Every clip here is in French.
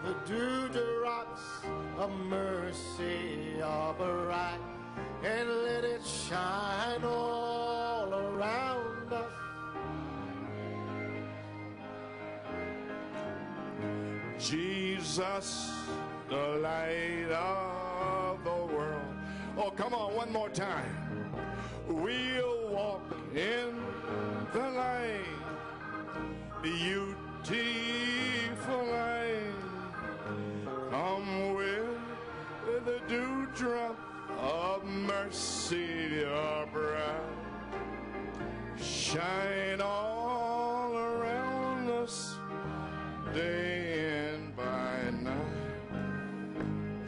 The dewdrops of mercy are bright, and let it shine all around us. Jesus, the light of the world. Oh, come on, one more time. We'll walk in the light, beautiful light. Come with the dewdrop of mercy, our bright. Shine all around us, day and by night.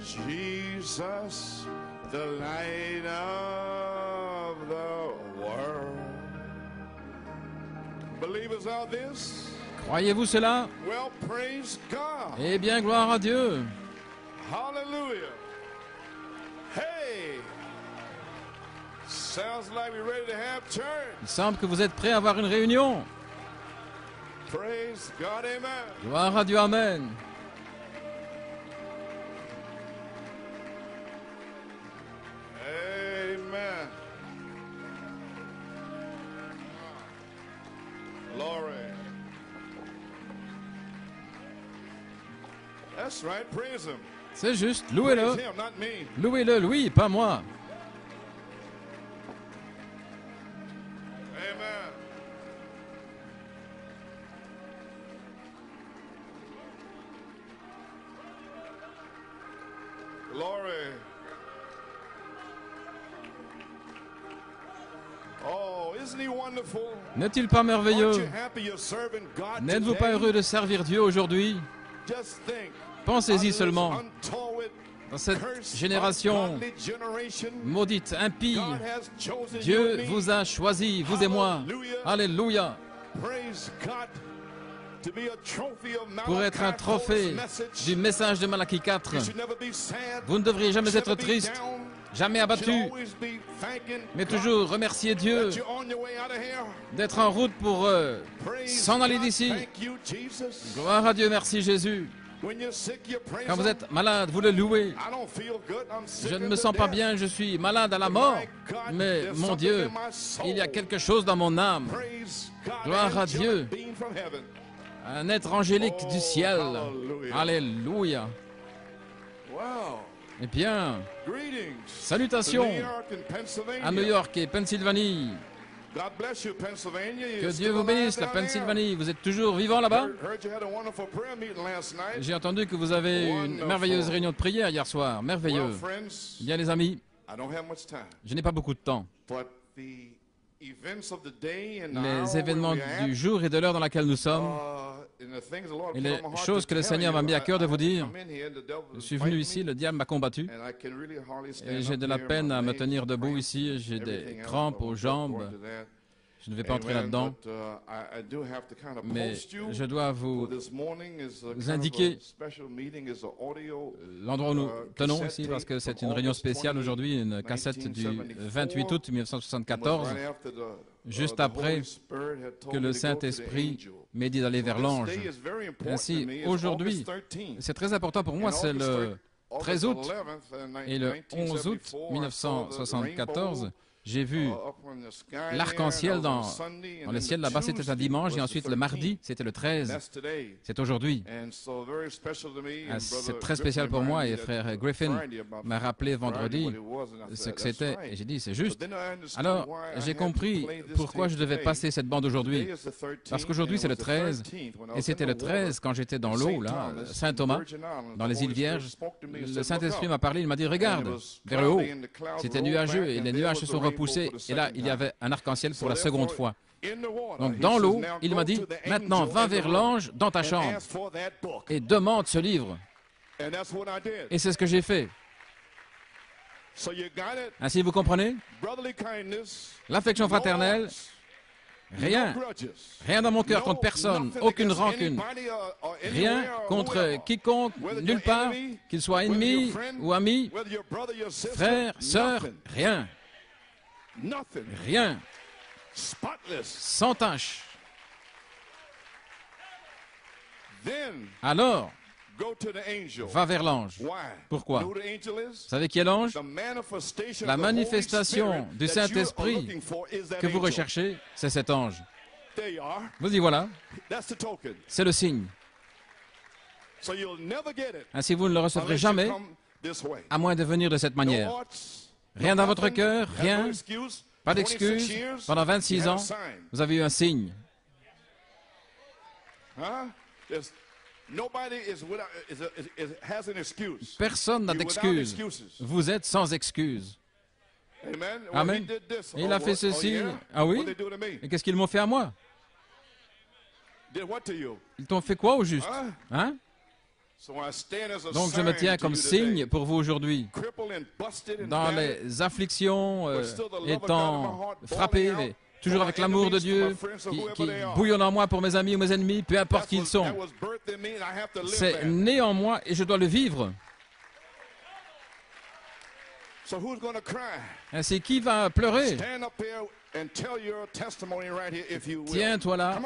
Jesus, the light of the world. Believers of this? Croyez-vous cela? Well, praise God. Eh bien, gloire à Dieu. Hallelujah. Hey! Sounds like we're ready to have church. Il semble que vous êtes prêts à avoir une réunion. Praise God, amen. Gloire à Dieu, amen. Amen. Glory. That's right, praise Him. C'est juste, Praise louez-le. Him, not me. Louez-le, lui, pas moi. Amen. Glory. Oh, isn't He wonderful? N'est-il pas Aren't merveilleux? you happy you're serving God N'êtes-vous pas today? heureux de servir Dieu aujourd'hui? Just think. Pensez-y seulement. Untold, Dans cette cursed, génération ungodly generation, maudite, impie, God has chosen you Dieu and me. vous a choisi, vous et moi. Alléluia. Praise God, to be a trophy of Pour être un Malachi trophée 4's message. du message de Malachie 4. You should never be sad, Vous ne devriez jamais should être never be triste, down, jamais should abattu, always be thanking mais God toujours remercier Dieu that you're on your way out of here. d'être en route pour Praise s'en aller God, d'ici. thank you, Jesus. Gloire à Dieu, merci Jésus. When you're sick, you praise Quand vous Him. êtes malade, vous le louez. I don't feel good, I'm sick Je ne me unto sens pas death. bien, je suis malade à la mort. My God, Mais there's mon something Dieu, in my soul. il y a quelque chose dans mon âme. Praise God, Gloire à angelic Dieu. being from heaven. Un être angélique Oh, du ciel. hallelujah. Alléluia. Wow. Eh bien, Greetings. salutations To New York and Pennsylvania. à New York et Pennsylvanie. God bless you, Pennsylvania. Que You're Dieu still vous bénisse, alive la down there. Pennsylvanie. Vous êtes toujours vivant là-bas? Heard you had a wonderful prayer meeting last night. J'ai entendu que vous avez eu une Wonderful. merveilleuse réunion de prière hier soir. Well, Merveilleux. friends, Bien les amis, I don't have much time, je n'ai pas beaucoup de temps. but the events of the day and Les événements du jour et de l'heure dans laquelle nous sommes, et les choses que le Seigneur m'a mis à cœur de vous dire, je suis venu ici, le diable m'a combattu, et j'ai de la peine à me tenir debout ici, j'ai des crampes aux jambes. Je ne vais pas entrer là-dedans, mais je dois vous indiquer l'endroit où nous tenons ici, parce que c'est une réunion spéciale aujourd'hui, une cassette du 28 août 1974, juste après que le Saint-Esprit m'ait dit d'aller vers l'ange. Ainsi, aujourd'hui, c'est très important pour moi, c'est le 13 août et le 11 août 1974. J'ai vu l'arc-en-ciel dans le ciel là-bas, c'était un dimanche, et ensuite le mardi, c'était le 13. C'est aujourd'hui. C'est très spécial pour moi, et frère Griffin m'a rappelé vendredi ce que c'était, et j'ai dit, c'est juste. Alors, j'ai compris pourquoi je devais passer cette bande aujourd'hui. Parce qu'aujourd'hui, c'est le 13, et c'était le 13 quand j'étais dans l'eau, là, Saint-Thomas, dans les îles Vierges. Le Saint-Esprit m'a parlé, il m'a dit, regarde, vers le haut. C'était nuageux, et les nuages se sont repoussés, et là, il y avait un arc-en-ciel pour la seconde fois. Donc, dans l'eau, il m'a dit, maintenant, va vers l'ange dans ta chambre et demande ce livre. Et c'est ce que j'ai fait. Ainsi, vous comprenez? L'affection fraternelle, rien dans mon cœur contre personne, aucune rancune, rien contre quiconque, nulle part, qu'il soit ennemi ou ami, frère, sœur, rien. Rien. Sans tache. Alors, Va vers l'ange. Pourquoi? Vous savez qui est l'ange? La manifestation du Saint-Esprit que vous recherchez, c'est cet ange. Vous y voilà. C'est le signe. Ainsi, vous ne le recevrez jamais, à moins de venir de cette manière. Rien dans votre cœur, rien, pas d'excuse. Pendant 26 ans, vous avez eu un signe. Personne n'a d'excuse. Vous êtes sans excuse. Amen. Et il a fait ceci. Ah oui? Et qu'est-ce qu'ils m'ont fait à moi? Ils t'ont fait quoi au juste? Hein? Donc je me tiens comme signe pour vous aujourd'hui. Dans les afflictions, étant frappé, mais toujours avec l'amour de Dieu qui bouillonne en moi pour mes amis ou mes ennemis, peu importe qui ils sont. C'est né en moi et je dois le vivre. Ainsi, qui va pleurer? Tiens-toi là.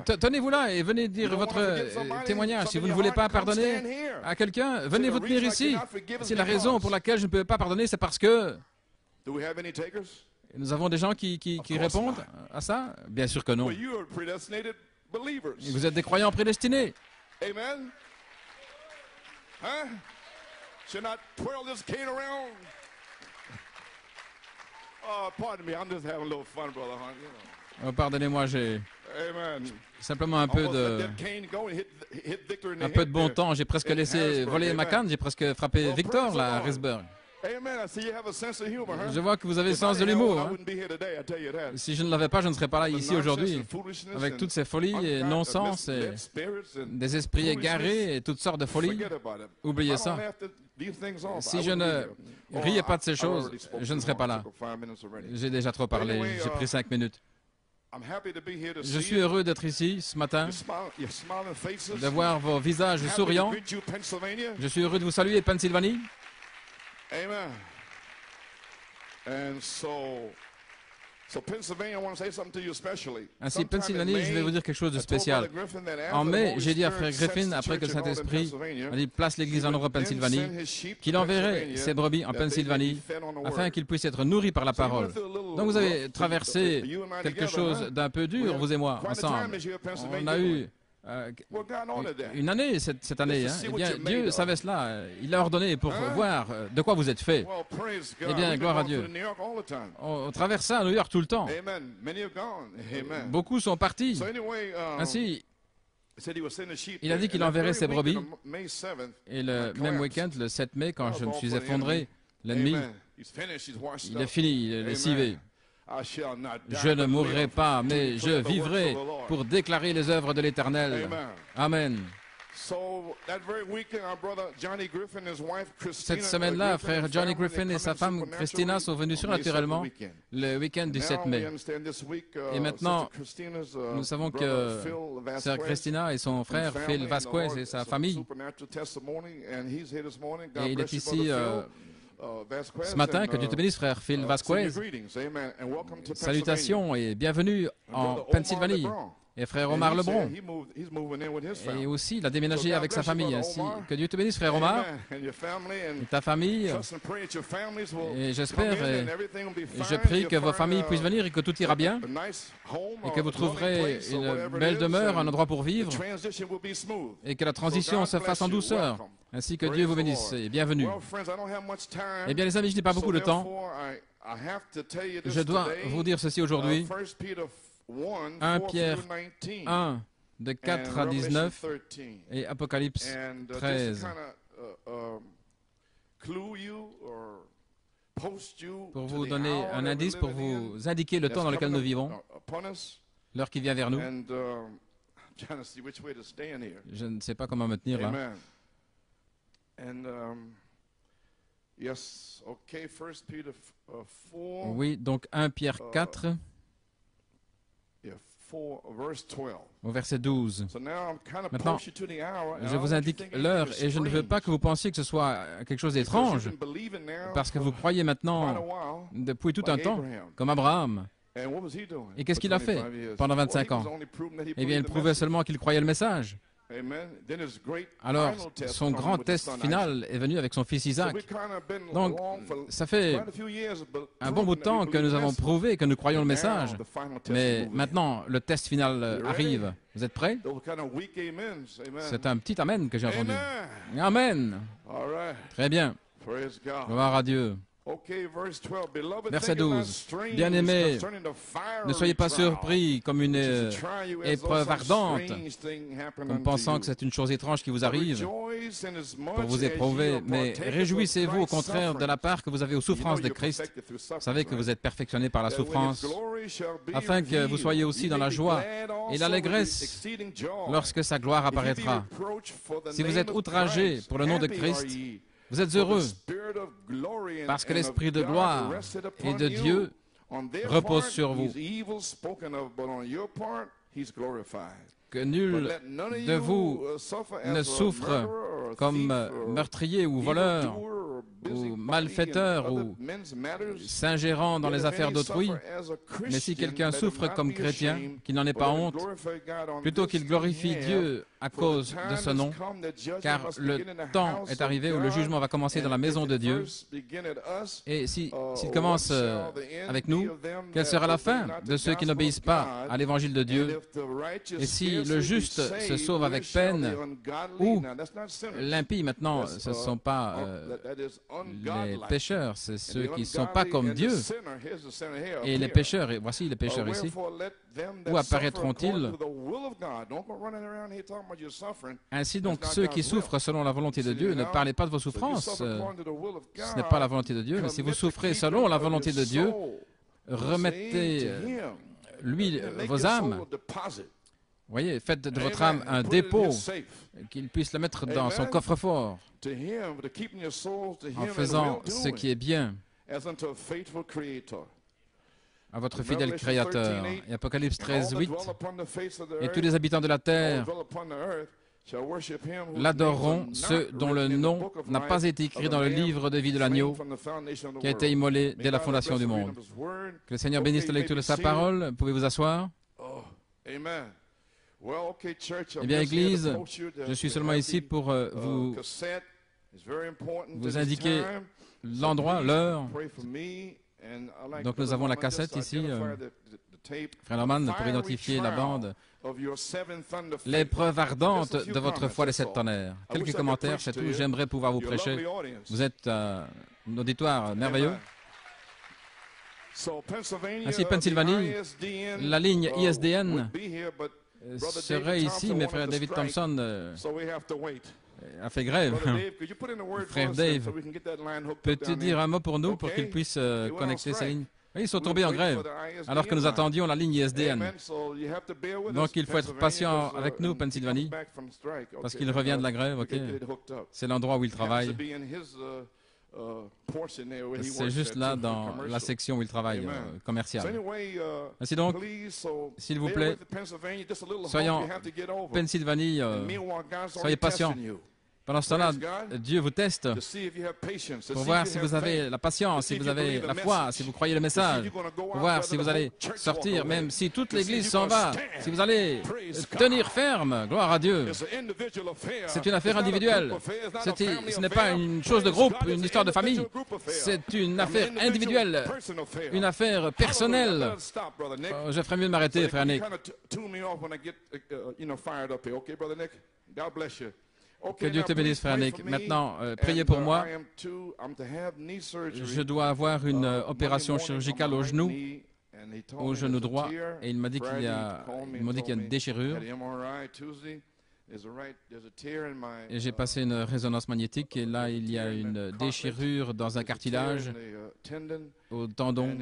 Tenez-vous là et venez dire votre témoignage. Si vous ne voulez pas pardonner à quelqu'un, venez vous tenir ici. Si la raison pour laquelle je ne peux pas pardonner, c'est parce que... Nous avons des gens qui répondent à ça? Bien sûr que non. Vous êtes des croyants prédestinés. Amen. Huh? Should not twirl this cane around. Oh, pardon me, I'm just having a little fun, brother Hunt. You know. Pardonnez-moi, j'ai simplement un peu de bon temps. J'ai presque laissé voler ma canne. J'ai presque frappé Victor là, à Harrisburg. Je vois que vous avez le sens de l'humour. Hein? Si je ne l'avais pas, je ne serais pas là ici aujourd'hui. Avec toutes ces folies et non-sens, et des esprits égarés et toutes sortes de folies. Oubliez ça. Si je ne riais pas de ces choses, je ne serais pas là. J'ai déjà trop parlé. J'ai pris 5 minutes. Je suis heureux d'être ici ce matin, de voir vos visages souriants. Je suis heureux de vous saluer, Pennsylvanie. Amen. And so Pennsylvania, I want to say something to you especially. Ainsi, Pennsylvanie, je vais vous dire quelque chose de spécial. En mai, j'ai dit à Frère Griffin, après que le Saint-Esprit a dit place l'Église en Europe, Pennsylvanie, qu'il enverrait ses brebis en Pennsylvanie afin qu'ils puissent être nourris par la parole. Donc vous avez traversé quelque chose d'un peu dur, vous et moi, ensemble. On a eu une année cette année. Hein? Eh bien, Dieu savait cela. Il l'a ordonné pour voir de quoi vous êtes fait. Eh bien, gloire à Dieu. On traverse ça à New York tout le temps. Beaucoup sont partis. Ainsi, il a dit qu'il enverrait ses brebis. Et le même week-end, le 7 mai, quand je me suis effondré, l'ennemi, il est fini, il est lessivé. Je ne mourrai pas, mais je vivrai pour déclarer les œuvres de l'Éternel. Amen. Cette semaine-là, frère Johnny Griffin et sa femme Christina sont venus surnaturellement le week-end du 7 mai. Et maintenant, nous savons que sœur Christina et son frère Phil Vasquez et sa famille, et il est ici ce matin. Que Dieu te bénisse, frère Phil Vasquez. Salutations et bienvenue en Pennsylvanie. Et frère Omar Lebron. Et aussi, il a déménagé avec sa famille. Ainsi, que Dieu te bénisse, frère Omar, et ta famille. Et j'espère et je prie que vos familles puissent venir et que tout ira bien. Et que vous trouverez une belle demeure, un endroit pour vivre. Et que la transition se fasse en douceur. Ainsi que Dieu vous bénisse et bienvenue. Eh bien, les amis, je n'ai pas beaucoup de temps. Je dois vous dire ceci aujourd'hui. 1 Pierre 1, de 4 à 19, et Apocalypse 13. Pour vous donner un indice, pour vous indiquer le temps dans lequel nous vivons, l'heure qui vient vers nous. Je ne sais pas comment me tenir là. Oui, donc 1 Pierre 4, au verset 12. Maintenant, je vous indique l'heure et je ne veux pas que vous pensiez que ce soit quelque chose d'étrange, parce que vous croyez maintenant depuis tout un temps, comme Abraham. Et qu'est-ce qu'il a fait pendant 25 ans? Eh bien, il prouvait seulement qu'il croyait le message. Alors, son grand test final est venu avec son fils Isaac. Donc, ça fait un bon bout de temps que nous avons prouvé que nous croyons le message. Mais maintenant, le test final arrive. Vous êtes prêts? C'est un petit amen que j'ai entendu. Amen. Très bien. Gloire à Dieu. Verset 12. Bien-aimés, ne soyez pas surpris comme une épreuve ardente, comme pensant que c'est une chose étrange qui vous arrive pour vous éprouver, mais réjouissez-vous au contraire de la part que vous avez aux souffrances de Christ. Vous savez que vous êtes perfectionnés par la souffrance, afin que vous soyez aussi dans la joie et l'allégresse lorsque sa gloire apparaîtra. Si vous êtes outragés pour le nom de Christ, vous êtes heureux parce que l'Esprit de gloire et de Dieu repose sur vous. Que nul de vous ne souffre comme meurtrier ou voleur ou malfaiteur ou s'ingérant dans les affaires d'autrui, mais si quelqu'un souffre comme chrétien, qu'il n'en ait pas honte, plutôt qu'il glorifie Dieu à cause de ce nom, car le temps est arrivé où le jugement va commencer dans la maison de Dieu. Et s'il commence avec nous, quelle sera la fin de ceux qui n'obéissent pas à l'évangile de Dieu? Et si le juste se sauve avec peine, ou l'impie maintenant, ce ne sont pas les pécheurs, c'est ceux qui ne sont pas comme Dieu. Et les pécheurs, et voici les pécheurs ici, où apparaîtront-ils? Ainsi donc, ceux qui souffrent selon la volonté de Dieu, ne parlez pas de vos souffrances. Ce n'est pas la volonté de Dieu, mais si vous souffrez selon la volonté de Dieu, remettez lui vos âmes. Voyez, faites de votre âme un dépôt, qu'il puisse le mettre dans son coffre-fort, en faisant ce qui est bien à votre fidèle Créateur. Et Apocalypse 13, 8, et tous les habitants de la terre l'adoreront, ceux dont le nom n'a pas été écrit dans le livre de vie de l'agneau, qui a été immolé dès la fondation du monde. Que le Seigneur bénisse la lecture de sa parole. Pouvez vous asseoir? Eh bien, Église, je suis seulement ici pour vous indiquer l'endroit, l'heure. Donc nous avons la cassette ici, Frère Norman, pour identifier la bande. L'épreuve ardente de votre foi des 7 tonnerres. Quelques commentaires, c'est tout. J'aimerais pouvoir vous prêcher. Vous êtes un auditoire merveilleux. Ainsi, Pennsylvanie, la ligne ISDN serait ici, mais frère David Thompson a fait grève. Frère Dave, peux-tu dire un mot pour nous pour qu'il puisse connecter ces lignes? Oui, ils sont tombés en grève, alors que nous attendions la ligne ISDN. Donc il faut être patient avec nous, Pennsylvanie, parce qu'il revient de la grève, ok? C'est l'endroit où il travaille. C'est juste là, dans la section où il travaille, commerciale. Ainsi donc, s'il vous plaît, soyons Pennsylvanie, soyez patients. Pendant ce temps-là, Dieu vous teste pour voir si vous avez la patience, si vous avez la foi, si vous croyez le message, pour voir si vous allez sortir, même si toute l'Église s'en va, si vous allez tenir ferme. Gloire à Dieu. C'est une affaire individuelle. Ce n'est pas une chose de groupe, une histoire de famille. C'est une affaire individuelle, une affaire personnelle. Oh, je ferais mieux de m'arrêter, frère Nick. Que Dieu te bénisse, frère Nick. Maintenant, priez pour moi. Je dois avoir une opération chirurgicale au genou droit, et il m'a dit qu'il y a une déchirure. Et j'ai passé une résonance magnétique, et là, il y a une déchirure dans un cartilage au tendon.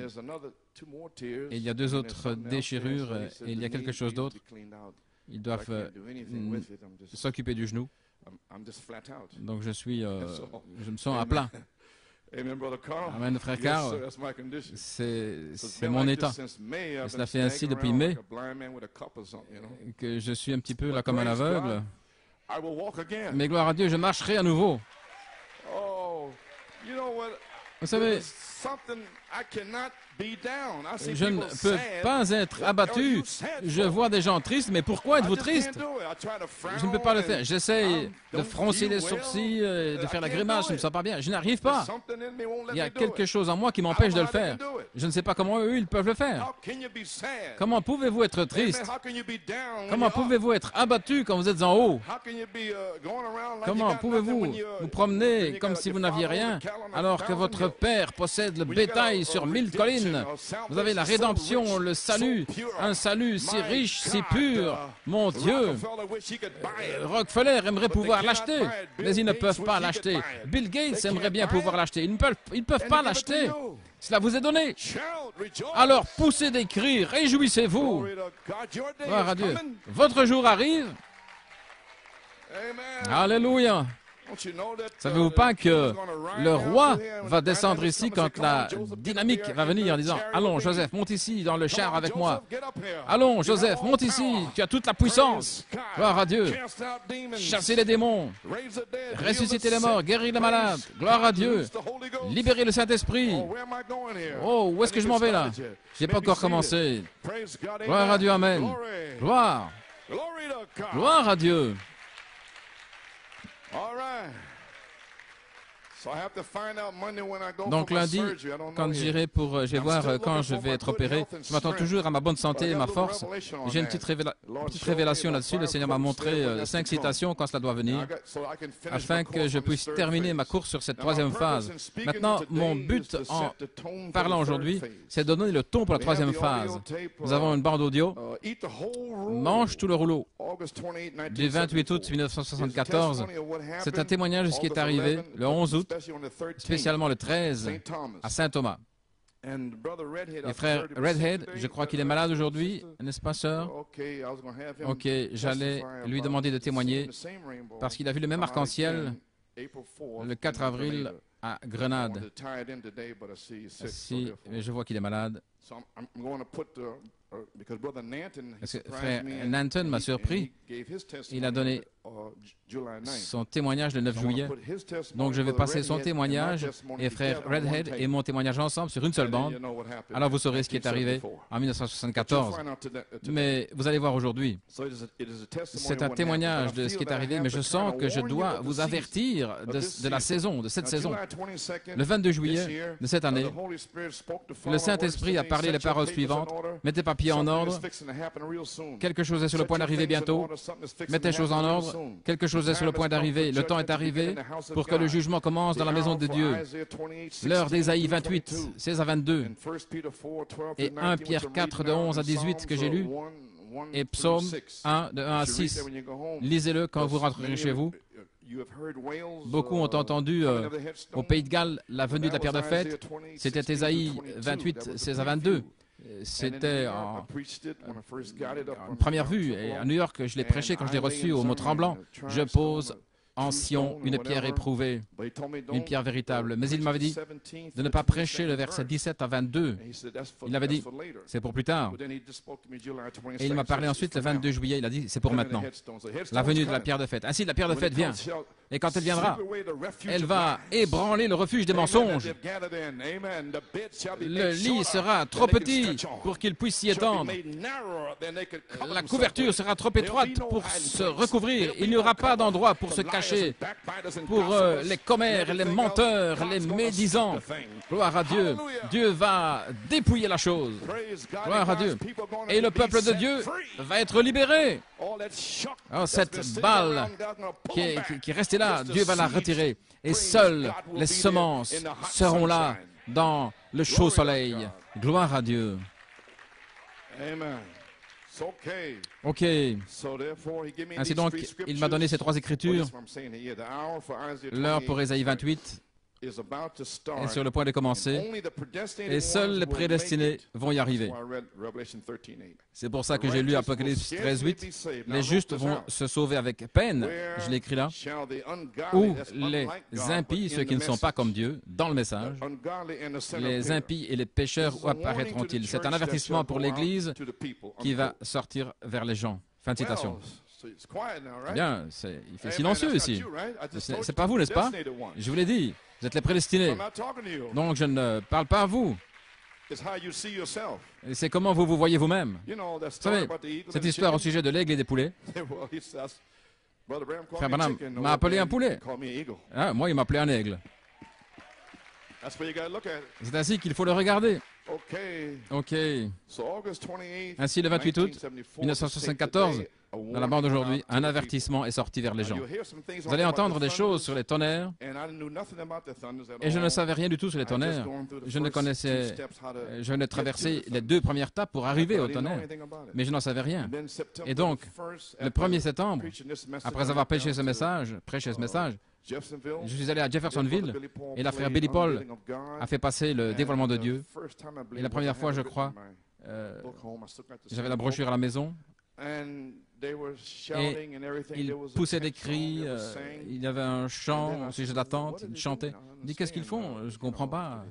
Et il y a 2 autres déchirures, et il y a quelque chose d'autre. Ils doivent s'occuper du genou. Donc je me sens à plat. Amen, frère Carl. C'est mon état. Et cela fait ainsi depuis mai que je suis un petit peu là comme un aveugle. Mais gloire à Dieu, je marcherai à nouveau. Vous savez, Je ne peux pas être abattu. Je vois des gens tristes, mais pourquoi êtes-vous triste? Je ne peux pas le faire. J'essaie de froncer les sourcils, de faire la grimace, je ne me sens pas bien. Je n'arrive pas. Il y a quelque chose en moi qui m'empêche de le faire. Je ne sais pas comment eux, ils peuvent le faire. Comment pouvez-vous être triste? Comment pouvez-vous être abattu quand vous êtes en haut? Comment pouvez-vous vous promener comme si vous n'aviez rien, alors que votre Père possède le bétail sur 1000 collines? Vous avez la rédemption, le salut, un salut si riche, si pur. Mon Dieu! Rockefeller aimerait pouvoir l'acheter, mais ils ne peuvent pas l'acheter. Bill Gates aimerait bien pouvoir l'acheter. Ils ne peuvent pas l'acheter. Cela vous est donné. Alors poussez des cris, réjouissez-vous. Gloire à Dieu. Votre jour arrive. Alléluia. Savez-vous pas que le roi va descendre ici quand la dynamique va venir en disant « Allons, Joseph, monte ici dans le char avec moi. Allons, Joseph, monte ici, tu as toute la puissance. Gloire à Dieu. Chassez les démons, ressuscitez les morts, guérir les malades. Gloire à Dieu. Libérez le Saint-Esprit. Oh, où est-ce que je m'en vais là? Je n'ai pas encore commencé. Gloire à Dieu, Amen. Gloire. Gloire à Dieu. Donc lundi, quand j'irai je vais voir quand je vais être opéré, je m'attends toujours à ma bonne santé et ma force. J'ai une petite révélation là-dessus. Le Seigneur m'a montré 5 citations quand cela doit venir, afin que je puisse terminer ma course sur cette 3e phase. Maintenant, mon but en parlant aujourd'hui, c'est de donner le ton pour la 3e phase. Nous avons une bande audio. Mange tout le rouleau. Du 28 août 1974, c'est un témoignage de ce qui est arrivé le 11 août, spécialement le 13, à Saint-Thomas. Et frère Redhead, je crois qu'il est malade aujourd'hui, n'est-ce pas, sœur? Ok, j'allais lui demander de témoigner, parce qu'il a vu le même arc-en-ciel le 4 avril à Grenade. Si, mais je vois qu'il est malade. Parce que frère Nanton m'a surpris. Il a donné son témoignage le 9 juillet. Donc je vais passer son témoignage et frère Redhead et mon témoignage ensemble sur une seule bande. Alors vous saurez ce qui est arrivé en 1974. Mais vous allez voir aujourd'hui. C'est un témoignage de ce qui est arrivé, mais je sens que je dois vous avertir de la saison, de cette saison. Le 22 juillet de cette année, le Saint-Esprit a parlé les paroles suivantes. Mettez papier en ordre. Quelque chose est sur le point d'arriver bientôt. Mettez choses en ordre. Quelque chose est sur le point d'arriver. Le temps est arrivé pour que le jugement commence dans la maison de Dieu. L'heure d'Ésaïe 28, 16 à 22. Et 1 Pierre 4, de 11 à 18 que j'ai lu. Et Psaume 1, de 1 à 6. Lisez-le quand vous rentrerez chez vous. Beaucoup ont entendu au Pays de Galles la venue de la pierre de fête. C'était Ésaïe 28, 16 à 22. C'était en première vue. Et à New York, je l'ai prêché quand je l'ai reçu au mot tremblant. Je pose en Sion une pierre éprouvée, une pierre véritable. Mais il m'avait dit de ne pas prêcher le verset 17 à 22. Il avait dit, c'est pour plus tard. Et il m'a parlé ensuite le 22 juillet. Il a dit, c'est pour maintenant. La venue de la pierre de fête. Ainsi, la pierre de fête vient. Et quand elle viendra, elle va ébranler le refuge des mensonges. Le lit sera trop petit pour qu'il puisse s'y étendre. La couverture sera trop étroite pour se recouvrir. Il n'y aura pas d'endroit pour se cacher. Pour les commères, les menteurs, les médisants. Gloire à Dieu. Dieu va dépouiller la chose. Gloire à Dieu. Et le peuple de Dieu va être libéré. Oh, cette balle qui est restée là, Dieu va la retirer. Et seules les semences seront là dans le chaud soleil. Gloire à Dieu. OK. Ainsi donc, il m'a donné ces 3 écritures. L'heure pour Ésaïe 28 est sur le point de commencer, et seuls les prédestinés vont y arriver. C'est pour ça que j'ai lu Apocalypse 13:8. Les justes vont se sauver avec peine, je l'ai écrit là, ou les impies, ceux qui ne sont pas comme Dieu, dans le message, les impies et les pécheurs, où apparaîtront-ils? C'est un avertissement pour l'Église qui va sortir vers les gens. Fin de citation. Bien, il fait silencieux ici. C'est pas vous, n'est-ce pas? Je vous l'ai dit, vous êtes les prédestinés. Donc je ne parle pas à vous. Et c'est comment vous vous voyez vous-même. Vous savez, cette histoire au sujet de l'aigle et des poulets. Frère Branham m'a appelé un poulet. Ah, moi, il m'a appelé un aigle. C'est ainsi qu'il faut le regarder. OK. Ainsi, le 28 août 1974, dans la bande aujourd'hui, un avertissement est sorti vers les gens. Vous allez entendre des choses sur les tonnerres, et je ne savais rien du tout sur les tonnerres. Je venais de traverser les 2 premières étapes pour arriver au tonnerre, mais je n'en savais rien. Et donc, le 1er septembre, après avoir prêché ce message, je suis allé à Jeffersonville et la frère Billy Paul a fait passer le dévoilement de Dieu. Et la première fois, je crois, j'avais la brochure à la maison et ils poussaient des cris, il y avait un chant au sujet d'attente, ils chantaient. Je dis, qu'est-ce qu'ils font? Je ne comprends pas.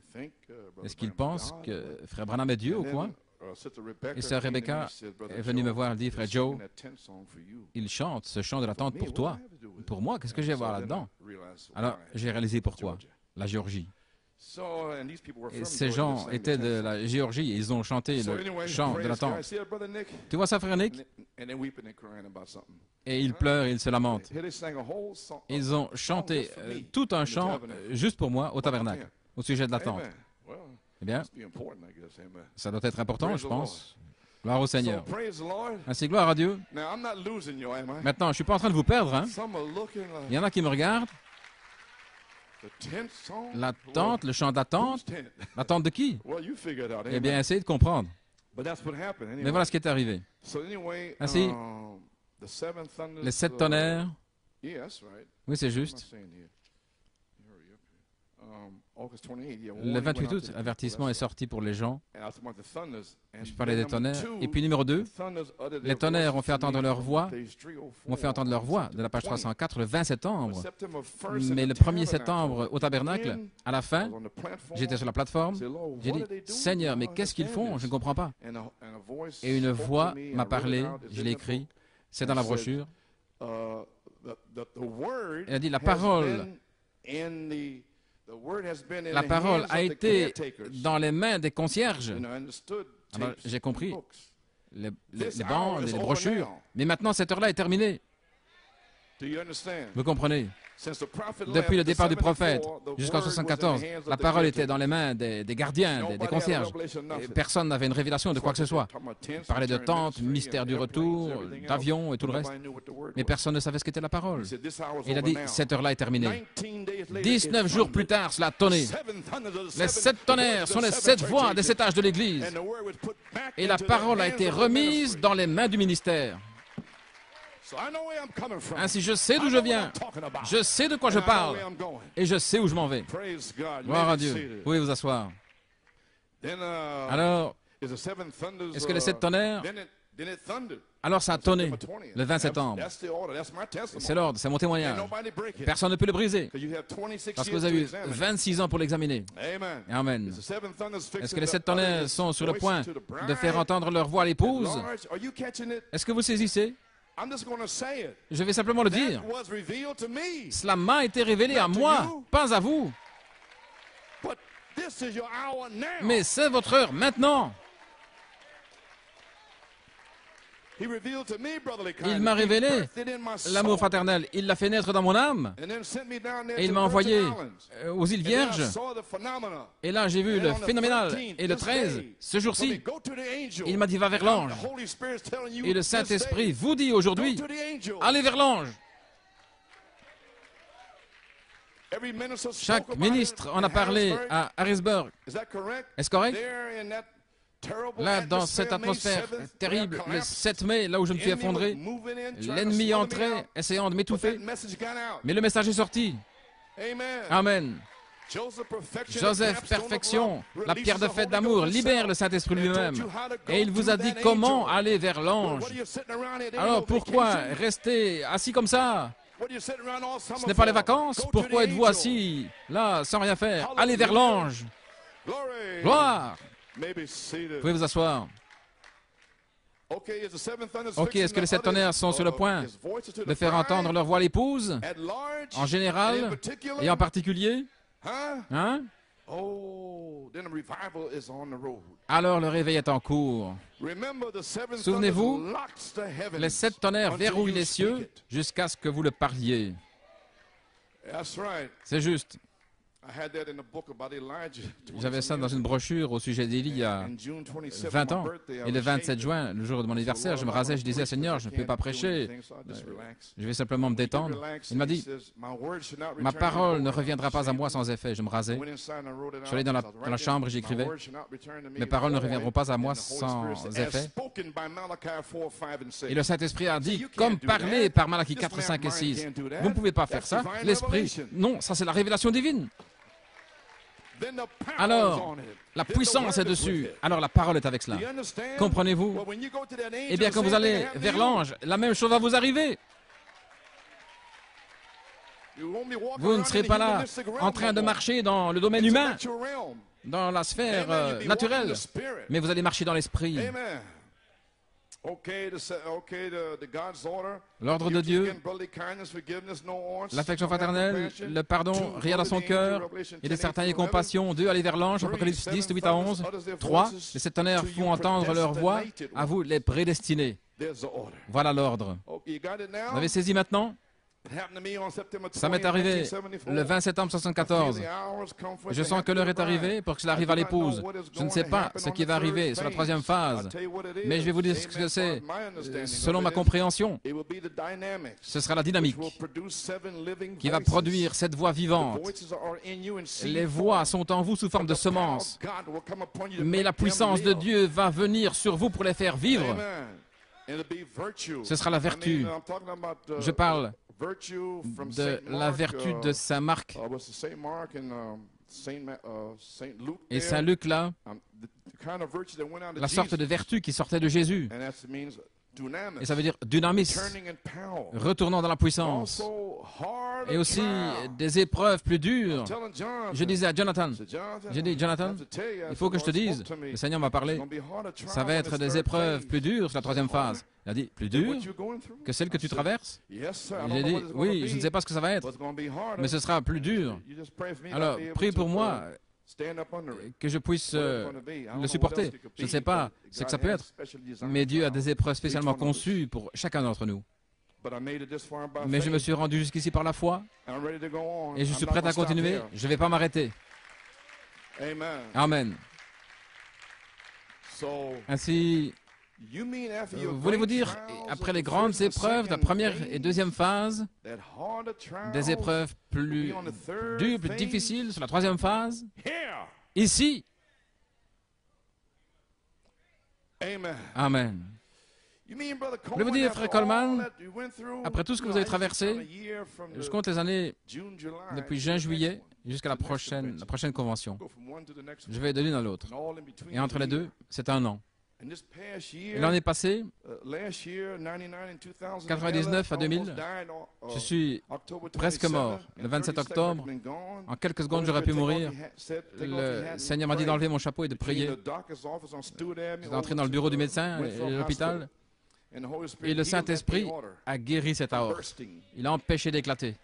Est-ce qu'ils pensent que frère Branham est Dieu ou quoi? Et sœur Rebecca est venue me voir, elle dit, frère Joe, il chante ce chant de l'attente pour toi. Pour moi, qu'est-ce que j'ai à voir là-dedans? Alors, j'ai réalisé pourquoi. La Géorgie. Et ces gens étaient de la Géorgie et ils ont chanté le chant de l'attente. Tu vois ça, frère Nick? Et ils pleurent et ils se lamentent. Ils ont chanté tout un chant juste pour moi au tabernacle, au sujet de l'attente. Eh bien, ça doit être important, je pense. Gloire au Seigneur. Ainsi, gloire à Dieu. Maintenant, je ne suis pas en train de vous perdre. Hein? Il y en a qui me regardent. L'attente, le chant d'attente. L'attente de qui? Eh bien, essayez de comprendre. Mais voilà ce qui est arrivé. Ainsi, les 7 tonnerres. Oui, c'est juste. Le 28 août, l'avertissement est sorti pour les gens. Je parlais des tonnerres. Et puis numéro 2, les tonnerres ont fait entendre leur voix. De la page 304 le 20 septembre. Mais le 1er septembre au tabernacle, à la fin, j'étais sur la plateforme. J'ai dit, Seigneur, mais qu'est-ce qu'ils font? Je ne comprends pas. Et une voix m'a parlé, je l'ai écrit, c'est dans la brochure. Elle a dit, la parole a été dans les mains des concierges. Alors, j'ai compris les bandes, les brochures. Mais maintenant, cette heure-là est terminée. Vous comprenez? Depuis le départ du prophète jusqu'en 1974, la parole était dans les mains des gardiens, des concierges. Et personne n'avait une révélation de quoi que ce soit. Il parlait de tentes, mystère du retour, d'avions et tout le reste. Mais personne ne savait ce qu'était la parole. Et il a dit, cette heure-là est terminée. 19 jours plus tard, cela a tonné. Les 7 tonnerres sont les 7 voix des 7 âges de l'Église. Et la parole a été remise dans les mains du ministère. Ainsi, je sais d'où je viens, je sais de quoi je parle, et je sais où je m'en vais. Gloire à Dieu. Vous pouvez vous asseoir. Alors, est-ce que les 7 tonnerres... Alors ça a tonné le 20 septembre. C'est l'ordre, c'est mon témoignage. Personne ne peut le briser. Parce que vous avez eu 26 ans pour l'examiner. Amen. Est-ce que les 7 tonnerres sont sur le point de faire entendre leur voix à l'épouse? Est-ce que vous saisissez? Je vais simplement le dire. Cela m'a été révélé à moi, pas à vous. Mais c'est votre heure maintenant. Il m'a révélé l'amour fraternel. Il l'a fait naître dans mon âme. Et il m'a envoyé aux îles Vierges. Et là, j'ai vu le phénoménal. Et le 13, ce jour-ci, il m'a dit, va vers l'ange. Et le Saint-Esprit vous dit aujourd'hui, allez vers l'ange. Chaque ministre en a parlé à Harrisburg. Est-ce correct? Là, dans cette atmosphère terrible, le 7 mai, là où je me suis effondré, l'ennemi entrait, essayant de m'étouffer. Mais le message est sorti. Amen. Joseph, perfection, la pierre de fête d'amour, libère le Saint-Esprit lui-même. Et il vous a dit comment aller vers l'ange. Alors pourquoi rester assis comme ça? Ce n'est pas les vacances. Pourquoi êtes-vous assis là, sans rien faire? Allez vers l'ange. Gloire. Vous pouvez vous asseoir. Ok, est-ce que les 7 tonnerres sont sur le point de faire entendre leur voix à l'épouse, en général et en particulier? Hein? Alors le réveil est en cours. Souvenez-vous, les 7 tonnerres verrouillent les cieux jusqu'à ce que vous le parliez. C'est juste. J'avais ça dans une brochure au sujet d'Élie il y a 20 ans. Et le 27 juin, le jour de mon anniversaire, je me rasais, je disais, Seigneur, je ne peux pas prêcher. Je vais simplement me détendre. Il m'a dit, ma parole ne reviendra pas à moi sans effet. Je me rasais. Je suis allé dans la chambre et j'écrivais, mes paroles ne reviendront pas à moi sans effet. Et le Saint-Esprit a dit, comme parlé par Malachie 4, 5 et 6. Vous ne pouvez pas faire ça. L'Esprit, non, ça c'est la révélation divine. Alors, la puissance est dessus. Alors, la parole est avec cela. Comprenez-vous? Eh bien, quand vous allez vers l'ange, la même chose va vous arriver. Vous ne serez pas là en train de marcher dans le domaine humain, dans la sphère naturelle, mais vous allez marcher dans l'esprit. L'ordre de Dieu, l'affection fraternelle, le pardon, rien dans son cœur, il est certain et compassion. 2, aller vers l'ange, Apocalypse 10, 8 à 11. 3, les 7 tonnerres font entendre leur voix, à vous les prédestinés. Voilà l'ordre. Vous avez saisi maintenant? Ça m'est arrivé le 20 septembre 1974. Je sens que l'heure est arrivée pour que cela arrive à l'épouse. Je ne sais pas ce qui va arriver sur la 3e phase, mais je vais vous dire ce que c'est selon ma compréhension. Ce sera la dynamique qui va produire cette voix vivante. Les voix sont en vous sous forme de semences, mais la puissance de Dieu va venir sur vous pour les faire vivre. Ce sera la vertu. Je parle de la vertu de Saint Marc et Saint Luc là, la sorte de vertu qui sortait de Jésus. Et ça veut dire dynamis, retournant dans la puissance. Et aussi des épreuves plus dures. Je disais à Jonathan, j'ai dit, Jonathan, il faut que je te dise, le Seigneur m'a parlé, ça va être des épreuves plus dures sur la 3e phase. Il a dit, plus dures que celles que tu traverses? J'ai dit, oui, je ne sais pas ce que ça va être, mais ce sera plus dur. Alors, prie pour moi, que je puisse le supporter. Je ne sais pas ce que ça peut être, mais Dieu a des épreuves spécialement conçues pour chacun d'entre nous. Mais je me suis rendu jusqu'ici par la foi et je suis prêt à continuer. Je ne vais pas m'arrêter. Amen. Ainsi, voulez-vous dire, après les grandes épreuves de la 1re et 2e phase, des épreuves plus dures, plus difficiles sur la 3e phase, ici? Amen. Voulez-vous dire, frère Coleman, après tout ce que vous avez traversé, je compte les années depuis juin-juillet jusqu'à la prochaine convention. Je vais de l'une à l'autre. Et entre les deux, c'est un an. Et l'année passée, 99 à 2000, je suis presque mort. Le 27 octobre, en quelques secondes, j'aurais pu mourir. Le Seigneur m'a dit d'enlever mon chapeau et de prier. Je suis entré dans le bureau du médecin et l'hôpital. Et le Saint-Esprit a guéri cette aorte. Il a empêché d'éclater.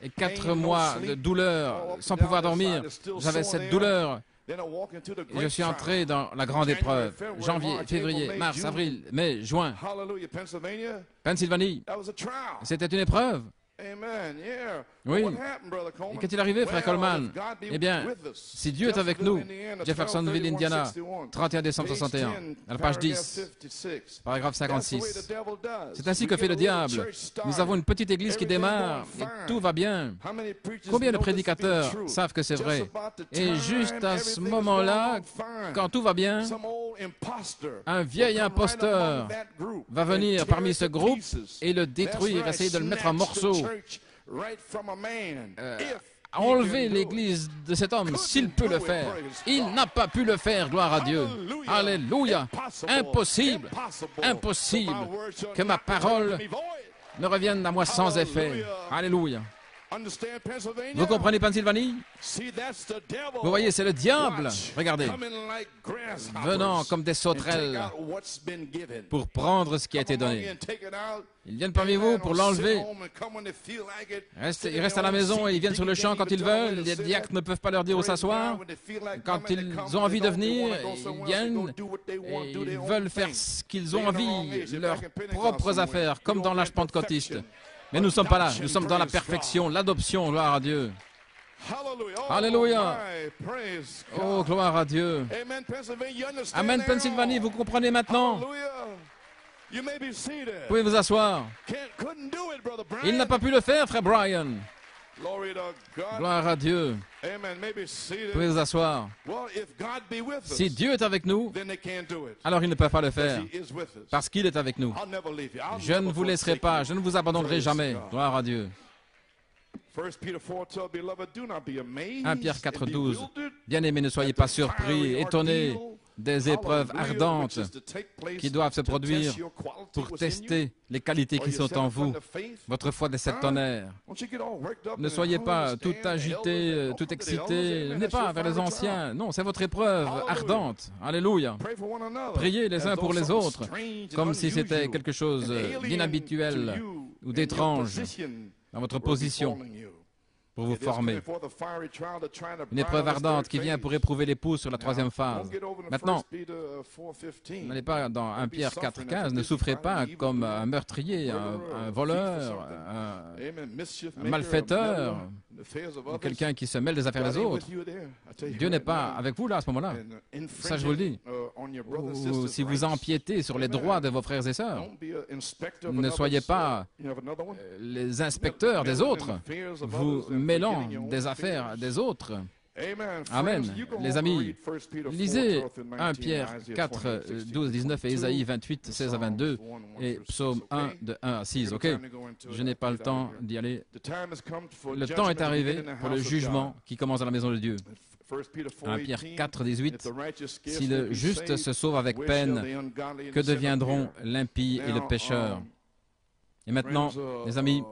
Et 4 mois de douleur, sans pouvoir dormir, j'avais cette douleur. Et je suis entré dans la grande épreuve. Janvier, février, mars, avril, mai, juin. Pennsylvanie. C'était une épreuve. Oui. Et qu'est-il arrivé, frère Coleman? Eh bien, si Dieu est avec nous, Jeffersonville, Indiana, 31 décembre 61, à la page 10, paragraphe 56. C'est ainsi que fait le diable. Nous avons une petite église qui démarre et tout va bien. Combien de prédicateurs savent que c'est vrai? Et juste à ce moment-là, quand tout va bien, un vieil imposteur va venir parmi ce groupe et le détruire, essayer de le mettre en morceaux. Enlever l'église de cet homme, s'il peut le faire. Il n'a pas pu le faire, gloire à Dieu. Alléluia. Impossible, impossible que ma parole ne revienne à moi sans effet. Alléluia. Vous comprenez Pennsylvanie? Vous voyez, c'est le diable. Regardez, venant comme des sauterelles pour prendre ce qui a été donné. Ils viennent parmi vous pour l'enlever. Ils restent à la maison et ils viennent sur le champ quand ils veulent. Les diacres ne peuvent pas leur dire où s'asseoir. Quand ils ont envie de venir, ils viennent et ils veulent faire ce qu'ils ont envie, leurs propres affaires, comme dans l'âge pentecôtiste. Mais nous ne sommes pas là. Nous sommes dans la perfection, l'adoption, gloire à Dieu. Alléluia. Oh, gloire à Dieu. Amen, Pennsylvanie, vous comprenez maintenant? Vous pouvez vous asseoir. Il n'a pas pu le faire, frère Brian. Gloire à Dieu. Vous pouvez vous asseoir. Si Dieu est avec nous, alors il ne peut pas le faire, parce qu'il est avec nous. Je ne vous laisserai pas, je ne vous abandonnerai jamais. Gloire à Dieu. 1 Pierre 4,12. Bien-aimés, ne soyez pas surpris, étonnés des épreuves ardentes qui doivent se produire pour tester les qualités qui sont en vous. Votre foi décède tonnerre. Ne soyez pas tout agité, tout excité. Venez pas vers les anciens. Non, c'est votre épreuve ardente. Alléluia. Priez les uns pour les autres, comme si c'était quelque chose d'inhabituel ou d'étrange dans votre position pour vous former. Une épreuve ardente qui vient pour éprouver l'époux sur la troisième phase. Maintenant, n'allez pas dans 1 Pierre 4,15, ne souffrez pas comme un meurtrier, un voleur, un malfaiteur, quelqu'un qui se mêle des affaires des autres. Dieu n'est pas avec vous là à ce moment-là. Ça, je vous le dis. Ou si vous empiétez sur les droits de vos frères et sœurs, ne soyez pas les inspecteurs des autres, vous mêlant des affaires des autres. Amen. Les amis, lisez 1 Pierre 4, 12, 19 et Ésaïe 28, 16 à 22 et Psaume 1, de 1 à 6. Ok? Je n'ai pas le temps d'y aller. Le temps est arrivé pour le jugement qui commence dans la maison de Dieu. 1 Pierre 4, 18. Si le juste se sauve avec peine, que deviendront l'impie et le pécheur? Et maintenant, les amis,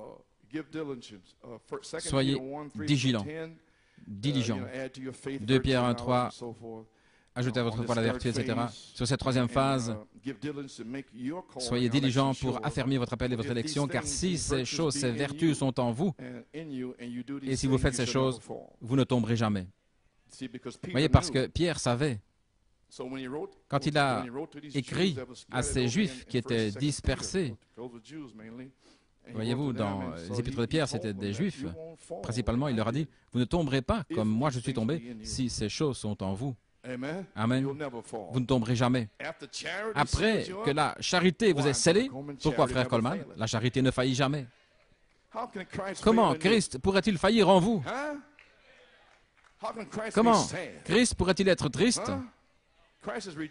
soyez diligents. 2 Pierre 1, 3, ajoutez à votre foi la vertu, etc. Sur cette troisième phase, soyez diligents pour affermir votre appel et votre élection, car si ces choses, ces vertus sont en vous, et si vous faites ces choses, vous ne tomberez jamais. Vous voyez, parce que Pierre savait, quand il a écrit à ces Juifs qui étaient dispersés, voyez-vous, dans les épîtres de Pierre, c'était des Juifs. Principalement, il leur a dit, vous ne tomberez pas comme moi je suis tombé si ces choses sont en vous. Amen. Vous ne tomberez jamais. Après que la charité vous ait scellé, pourquoi, frère Coleman? La charité ne faillit jamais. Comment Christ pourrait-il faillir en vous? Comment Christ pourrait-il être triste?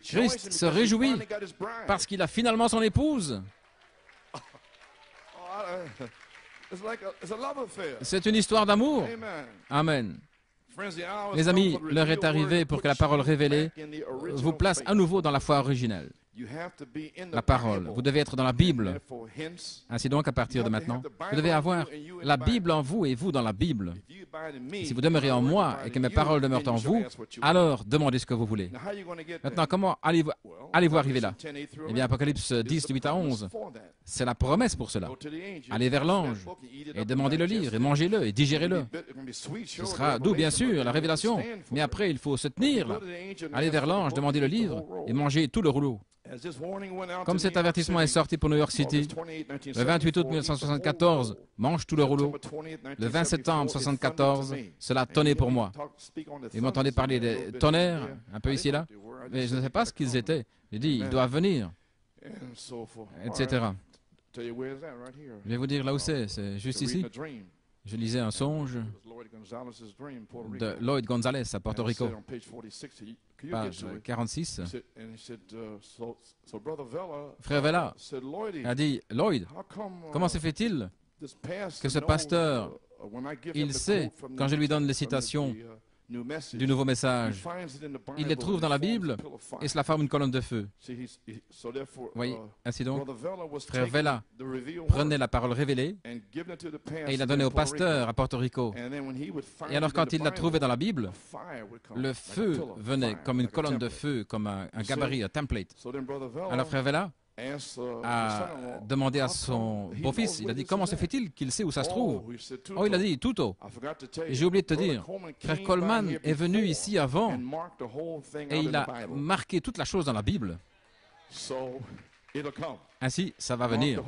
Christ se réjouit parce qu'il a finalement son épouse. C'est une histoire d'amour. Amen. Les amis, l'heure est arrivée pour que la parole révélée vous place à nouveau dans la foi originelle. La parole. Vous devez être dans la Bible. Ainsi donc, à partir de maintenant, vous devez avoir la Bible en vous et vous dans la Bible. Si vous demeurez en moi et que mes paroles demeurent en vous, alors demandez ce que vous voulez. Maintenant, comment allez-vous arriver là? Eh bien, Apocalypse 10, 8 à 11, c'est la promesse pour cela. Allez vers l'ange et demandez le livre et mangez-le et digérez-le. Ce sera doux, bien sûr, la révélation, mais après, il faut se tenir là. Allez vers l'ange, demandez le livre et mangez tout le rouleau. Comme cet avertissement est sorti pour New York City, le 28 août 1974, mange tout le rouleau. Le 20 septembre 1974, cela tonnait pour moi. Vous m'entendez parler des tonnerres, un peu ici et là, mais je ne sais pas ce qu'ils étaient. J'ai dit, ils doivent venir, etc. Je vais vous dire là où c'est juste ici. Je lisais un songe de Lloyd Gonzalez à Porto Rico, page 46. Frère Vela a dit, Lloyd, comment se fait-il que ce pasteur, il sait, quand je lui donne les citations du nouveau message. Il les trouve dans la Bible et cela forme une colonne de feu. Vous voyez, ainsi donc, frère Vela prenait la parole révélée et il l'a donnée au pasteur à Porto Rico. Et alors quand il l'a trouvée dans la Bible, le feu venait comme une colonne de feu, comme un gabarit, un template. Alors frère Vela a demandé à son beau-fils, il a dit, comment se fait-il qu'il sait où ça se trouve? Oh, il a dit, Tuto. Et j'ai oublié de te dire, frère Coleman est venu ici avant et il a marqué toute la chose dans la Bible. Ainsi, ça va venir.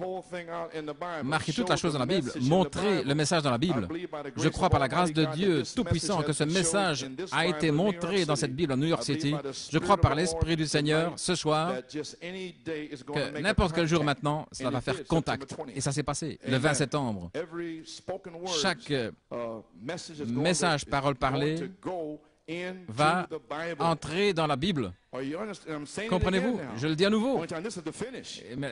Marquer toute la chose dans la Bible, montrer le message dans la Bible. Je crois par la grâce de Dieu Tout-Puissant que ce message a été montré dans cette Bible à New York City. Je crois par l'Esprit du Seigneur ce soir que n'importe quel jour maintenant, cela va faire contact. Et ça s'est passé le 20 septembre. Chaque message, parole parlée, va entrer dans la Bible. Comprenez-vous? Je le dis à nouveau.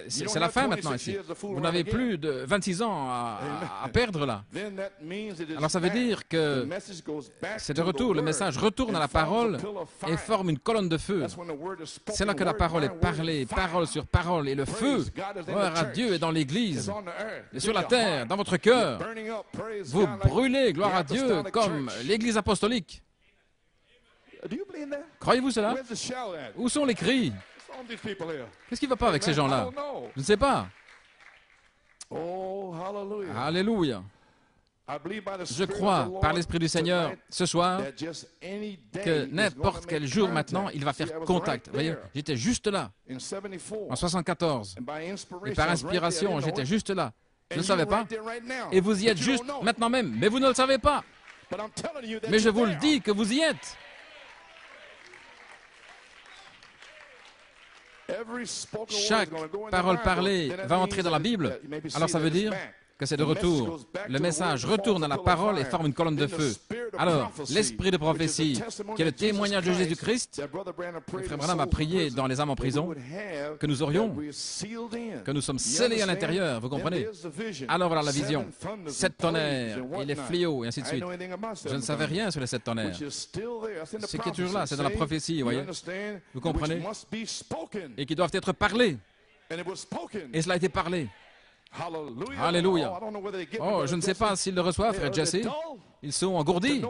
C'est la fin maintenant ici. Vous n'avez plus de 26 ans à perdre là. Alors ça veut dire que c'est de retour. Le message retourne à la parole et forme une colonne de feu. C'est là que la parole est parlée, parole sur parole. Et le feu, gloire à Dieu, est dans l'Église, et sur la terre, dans votre cœur. Vous brûlez, gloire à Dieu, comme l'Église apostolique. Croyez-vous cela? Où sont les cris? Qu'est-ce qui ne va pas avec ces gens-là? Je ne sais pas. Alléluia. Je crois, par l'Esprit du Seigneur, ce soir, que n'importe quel jour maintenant, il va faire contact. Vous voyez, j'étais juste là, en 74. Et par inspiration, j'étais juste là. Je ne le savais pas. Et vous y êtes juste maintenant même. Mais vous ne le savez pas. Mais je vous le dis que vous y êtes. Chaque parole parlée va entrer dans la Bible. Alors ça veut dire que c'est de retour. Le message retourne à la parole et forme une colonne de feu. Alors, l'esprit de prophétie, qui est le témoignage de Jésus-Christ, le frère Branham a prié dans les âmes en prison, que nous aurions, que nous sommes scellés à l'intérieur, vous comprenez? Alors voilà la vision. 7 tonnerres, et les fléaux, et ainsi de suite. Je ne savais rien sur les 7 tonnerres. Ce qui est toujours là, c'est dans la prophétie, vous voyez? Vous comprenez? Et qui doivent être parlés. Et cela a été parlé. Alléluia. Oh, je ne sais pas s'ils le reçoivent, frère Jesse. Ils sont engourdis.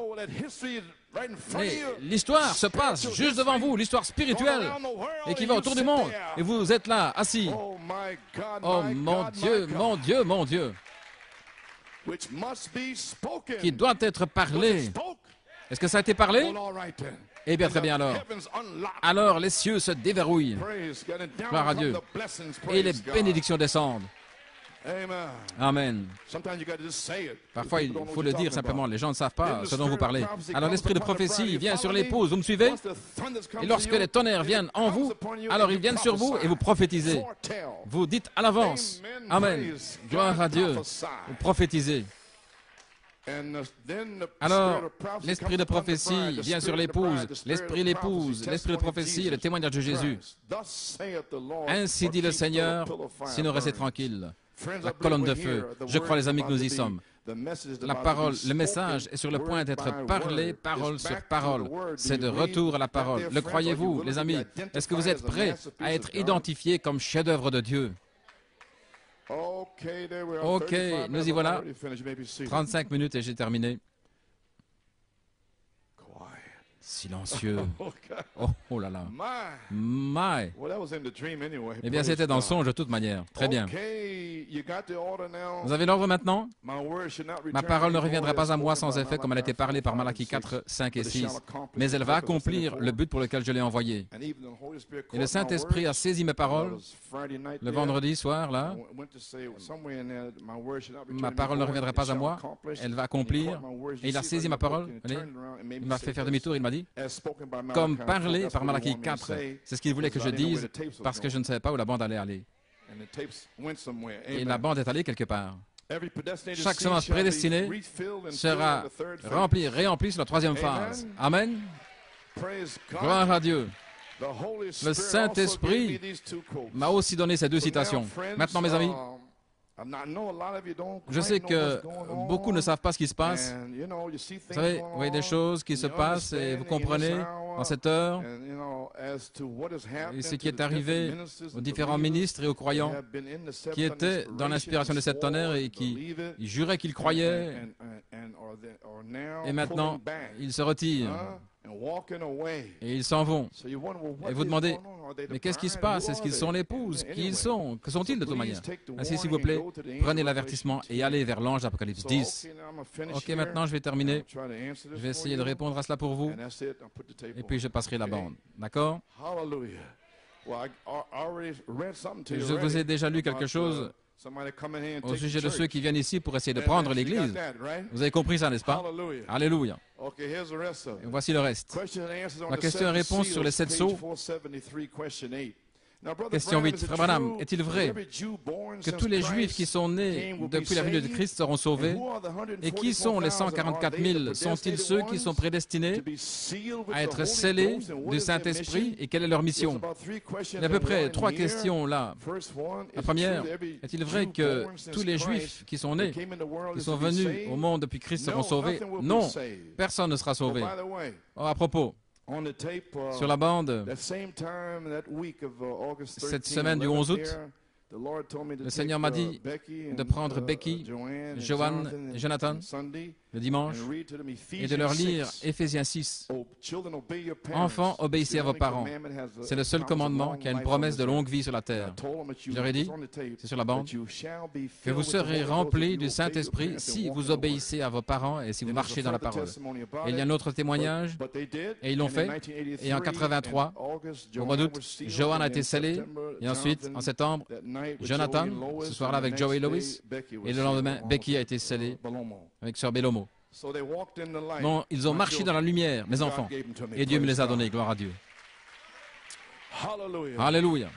Mais l'histoire se passe juste devant vous, l'histoire spirituelle, et qui va autour du monde. Et vous êtes là, assis. Oh, mon Dieu, mon Dieu, mon Dieu. Qui doit être parlé. Est-ce que ça a été parlé? Eh bien, très bien alors. Alors, les cieux se déverrouillent. Gloire à Dieu. Et les bénédictions descendent. Amen. Parfois, il faut le dire simplement. Les gens ne savent pas ce dont vous parlez. Alors, l'esprit de prophétie vient sur l'épouse. Vous me suivez? Et lorsque les tonnerres viennent en vous, alors ils viennent sur vous et vous prophétisez. Vous dites à l'avance. Amen. Gloire à Dieu. Vous prophétisez. Alors, l'esprit de prophétie vient sur l'épouse, l'esprit l'épouse, l'esprit de prophétie est le témoignage de Jésus. Ainsi dit le Seigneur, sinon restez tranquilles. La colonne de feu. Je crois, les amis, que nous y sommes. La parole, le message est sur le point d'être parlé, parole sur parole. C'est de retour à la parole. Le croyez-vous, les amis? Est-ce que vous êtes prêts à être identifiés comme chef-d'œuvre de Dieu? Ok, nous y voilà. 35 minutes et j'ai terminé. Silencieux. Oh là là. My. Eh bien, c'était dans le songe de toute manière. Très bien. Vous avez l'ordre maintenant? Ma parole ne reviendra pas à moi sans effet comme elle a été parlée par Malachie 4, 5 et 6. Mais elle va accomplir le but pour lequel je l'ai envoyée. Et le Saint-Esprit a saisi mes paroles le vendredi soir, là. Ma parole ne reviendra pas à moi. Elle va accomplir. Et il a saisi ma parole. Il m'a fait faire demi-tour. Il m'a dit, comme parlé par Malachie 4. C'est ce qu'il voulait que je dise parce que je ne savais pas où la bande allait aller. Et la bande est allée quelque part. Chaque semence prédestinée sera remplie, réemplie sur la 3e phase. Amen. Gloire à Dieu. Le Saint-Esprit m'a aussi donné ces 2 citations. Maintenant, mes amis, Je sais que beaucoup ne savent pas ce qui se passe. Vous savez, vous voyez des choses qui se passent et vous comprenez en cette heure et ce qui est arrivé aux différents ministres et aux croyants qui étaient dans l'inspiration de cette tonnerre et qui juraient qu'ils croyaient et maintenant ils se retirent. Et ils s'en vont. Et vous demandez, mais qu'est-ce qui se passe? Est-ce qu'ils sont l'épouse? Qui ils sont? Que sont-ils de toute manière? Ainsi, s'il vous plaît, prenez l'avertissement et allez vers l'ange d'Apocalypse 10. Ok, maintenant je vais terminer. Je vais essayer de répondre à cela pour vous. Et puis je passerai la bande. D'accord? Je vous ai déjà lu quelque chose au sujet de ceux qui viennent ici pour essayer de prendre l'Église. Vous avez compris ça, n'est-ce pas? Alléluia. Et voici le reste. La question et réponse sur les 7 sceaux. Question 8. Frère Branham, est-il vrai que tous les Juifs qui sont nés depuis la venue de Christ seront sauvés? Et qui sont les 144 000? Sont-ils ceux qui sont prédestinés à être scellés du Saint-Esprit? Et quelle est leur mission? Il y a à peu près 3 questions là. La première, est-il vrai que tous les Juifs qui sont nés, qui sont venus au monde depuis Christ seront sauvés? Non, personne ne sera sauvé. Oh, à propos, sur la bande, cette semaine du 11 août, le Seigneur m'a dit de prendre Becky, Joanne et Jonathan le dimanche et de leur lire Éphésiens 6. Enfants, obéissez à vos parents. C'est le seul commandement qui a une promesse de longue vie sur la terre. Je leur ai dit, c'est sur la bande, que vous serez remplis du Saint-Esprit si vous obéissez à vos parents et si vous marchez dans la parole. Et il y a un autre témoignage, et ils l'ont fait. Et en 83, au mois d'août, Joanne a été scellée. Et ensuite, en septembre, Jonathan, ce soir-là avec Joey Lewis. Et le lendemain, Becky a été scellée avec Sœur Belomo. Non, ils ont marché dans la lumière, mes enfants. Et Dieu me les a donnés, gloire à Dieu. Alléluia.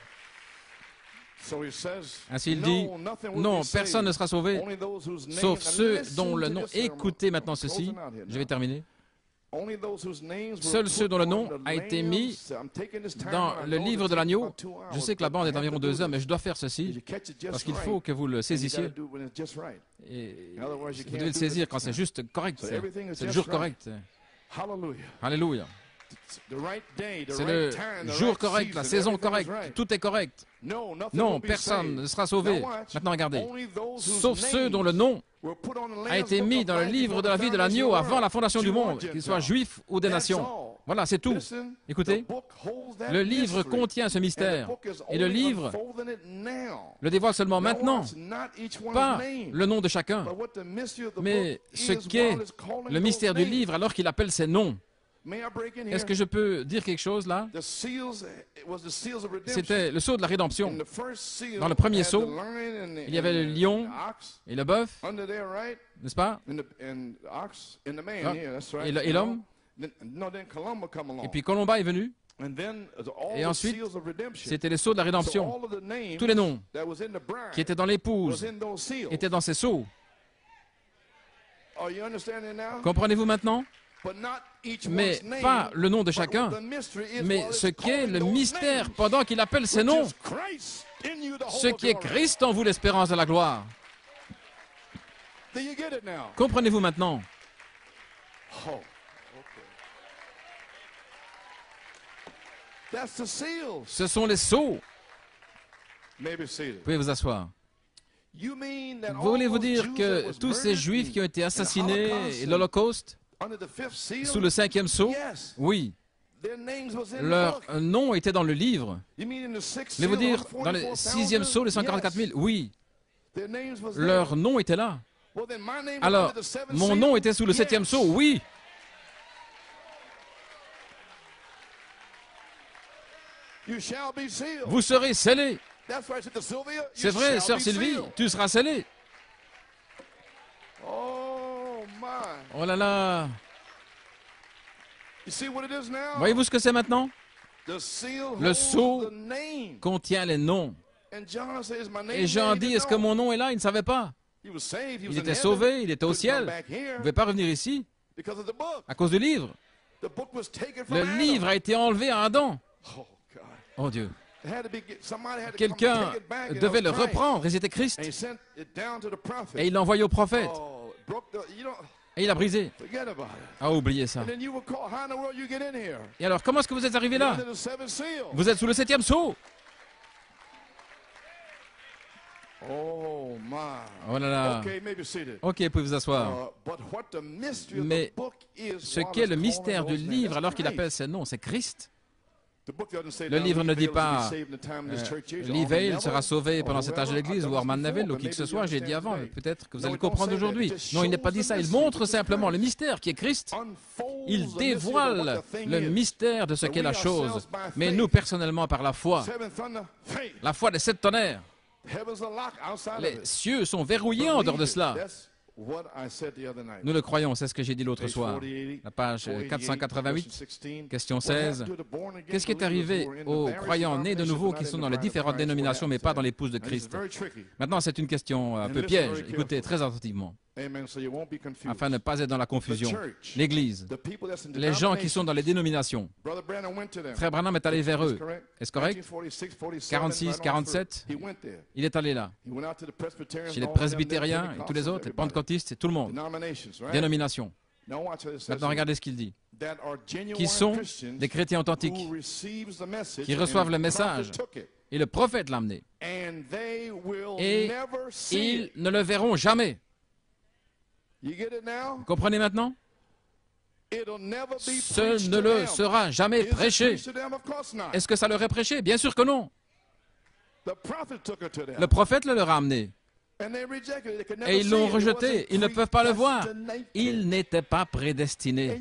Ainsi il dit, non, personne ne sera sauvé, sauf ceux dont le nom... Écoutez maintenant ceci, je vais terminer. Seuls ceux dont le nom a été mis dans le livre de l'agneau. Je sais que la bande est d'environ 2 heures, mais je dois faire ceci parce qu'il faut que vous le saisissiez. Et vous devez le saisir quand c'est juste correct. C'est le jour correct. Alléluia. C'est le jour correct, la saison correcte. Tout est correct. Non, personne ne sera sauvé. Maintenant, regardez. Sauf ceux dont le nom a été mis dans le livre de la vie de l'agneau avant la fondation du monde, qu'ils soient juifs ou des nations. Voilà, c'est tout. Écoutez, le livre contient ce mystère. Et le livre le dévoile seulement maintenant. Pas le nom de chacun, mais ce qu'est le mystère du livre alors qu'il appelle ses noms. Est-ce que je peux dire quelque chose là? C'était le sceau de la rédemption. Dans le premier sceau, il y avait le lion et le bœuf, n'est-ce pas? Et l'homme. Et puis Colomba est venu. Et ensuite, c'était les sceaux de la rédemption. Tous les noms qui étaient dans l'épouse étaient dans ces sceaux. Comprenez-vous maintenant? Mais pas le nom de chacun, mais ce qu'est le mystère pendant qu'il appelle ses noms, ce qui est Christ en vous, l'espérance de la gloire. Comprenez-vous maintenant? Ce sont les sceaux. Vous pouvez vous asseoir. Voulez-vous dire que tous ces Juifs qui ont été assassinés et l'Holocauste, sous le 5e sceau? Oui. Leur nom était dans le livre. Voulez-vous dire dans le 6e sceau, les 144 000? Oui. Leur nom était là. Alors, mon nom était sous le 7e sceau? Oui. Vous serez scellés. C'est vrai, sœur Sylvie, tu seras scellée. Oh là là. Voyez-vous ce que c'est maintenant? Le sceau contient les noms. Et Jean dit, est-ce que mon nom est là? Il ne savait pas. Il était sauvé, il était au ciel. Il ne pouvait pas revenir ici à cause du livre. Le livre a été enlevé à Adam. Oh Dieu. quelqu'un devait le reprendre, et c'était Christ. Et il l'a envoyé au prophète. Et il a brisé. Ah, oubliez ça. Et alors, comment est-ce que vous êtes arrivé là? Vous êtes sous le 7e sceau. Oh là là. Ok, vous pouvez vous asseoir. Mais ce qu'est le mystère du livre, alors qu'il appelle ses noms, c'est Christ. Le livre ne dit pas Lee Vail sera sauvé pendant cet âge de l'Église ou Orman Neville ou qui que ce soit, j'ai dit avant, peut-être que vous allez le comprendre aujourd'hui. Non, il n'est pas dit ça, il montre simplement le mystère qui est Christ. Il dévoile le mystère de ce qu'est la chose. Mais nous, personnellement, par la foi des 7 tonnerres, les cieux sont verrouillés en dehors de cela. Nous le croyons, c'est ce que j'ai dit l'autre soir. La page 488, question 16. Qu'est-ce qui est arrivé aux croyants nés de nouveau qui sont dans les différentes dénominations, mais pas dans l'épouse de Christ? Maintenant, c'est une question un peu piège. Écoutez très attentivement, afin de ne pas être dans la confusion. L'Église, les gens qui sont dans les dénominations. Frère Branham est allé vers eux. Est-ce correct? 46, 47, il est allé là. Chez les presbytériens et tous les autres, les pentecôtistes, c'est tout le monde. Dénomination. Maintenant, regardez ce qu'il dit. Qui sont des chrétiens authentiques, qui reçoivent le message. Et le prophète l'a amené. Et ils ne le verront jamais. Vous comprenez maintenant? Ce ne le sera jamais prêché. Est-ce que ça leur est prêché? Bien sûr que non. Le prophète le leur a amené. Et ils l'ont rejeté. Ils ne peuvent pas le voir. Ils n'étaient pas prédestinés.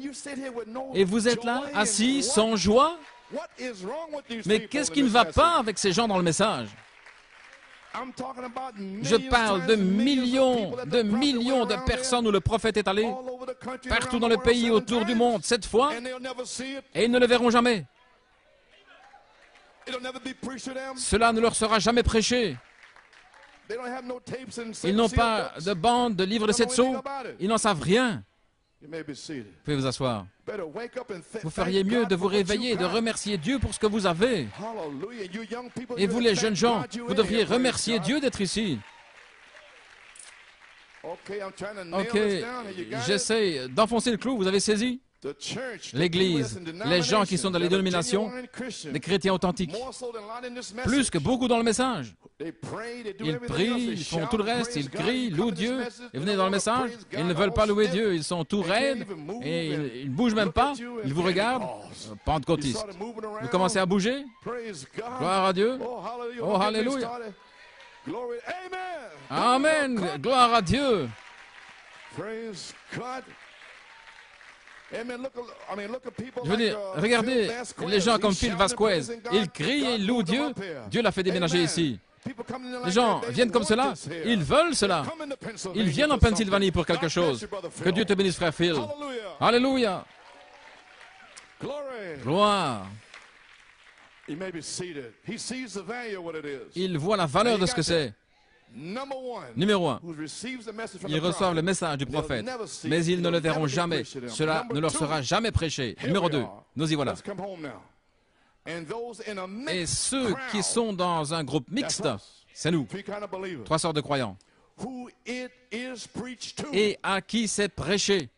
Et vous êtes là, assis, sans joie? Mais qu'est-ce qui ne va pas avec ces gens dans le message? Je parle de millions de personnes où le prophète est allé, partout dans le pays, autour du monde, 7 fois, et ils ne le verront jamais. Cela ne leur sera jamais prêché. Ils n'ont pas de bande, de livres de 7 sceaux. Ils n'en savent rien. Vous pouvez vous asseoir. Vous feriez mieux de vous réveiller et de remercier Dieu pour ce que vous avez. Et vous, les jeunes gens, vous devriez remercier Dieu d'être ici. Ok, j'essaie d'enfoncer le clou, vous avez saisi? L'Église, les gens qui sont dans les dénominations, les chrétiens authentiques, plus que beaucoup dans le message. Ils prient, ils font tout le reste, ils crient, louent Dieu, et venez dans le message, ils ne veulent pas louer Dieu, ils sont tout raides, et ils ne bougent même pas, ils vous regardent, pentecôtistes. Vous commencez à bouger? Gloire à Dieu. Oh, alléluia. Amen. Gloire à Dieu. Je veux dire, regardez les gens comme Phil Vasquez. Ils crient et ils louent Dieu. Dieu l'a fait déménager ici. Les gens viennent comme cela. Ils veulent cela. Ils viennent en Pennsylvanie pour quelque chose. Que Dieu te bénisse, frère Phil. Alléluia. Gloire. Il voit la valeur de ce que c'est. Numéro 1, ils reçoivent le message du prophète, mais ils ne le verront jamais. Cela ne leur sera jamais prêché. Numéro 2, nous y voilà. Et ceux qui sont dans un groupe mixte, c'est nous, 3 sortes de croyants, et à qui c'est prêché.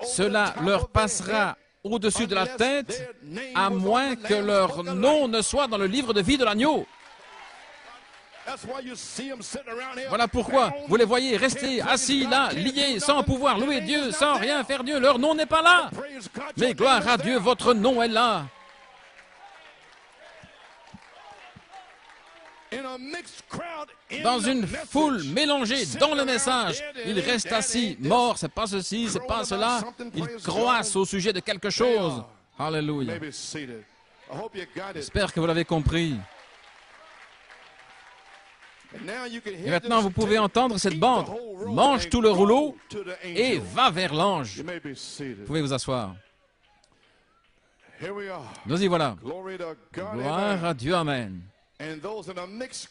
Cela leur passera au-dessus de la tête, à moins que leur nom ne soit dans le livre de vie de l'agneau. Voilà pourquoi vous les voyez rester assis là, liés, sans pouvoir louer Dieu, sans rien faire Dieu. Leur nom n'est pas là. Mais gloire à Dieu, votre nom est là. Dans une foule mélangée dans le message, ils restent assis, morts, c'est pas ceci, c'est pas cela. Ils croissent au sujet de quelque chose. Alléluia. J'espère que vous l'avez compris. Et maintenant, vous pouvez entendre cette bande. Mange tout le rouleau et va vers l'ange. Vous pouvez vous asseoir. Nous y voilà. Gloire à Dieu, amen.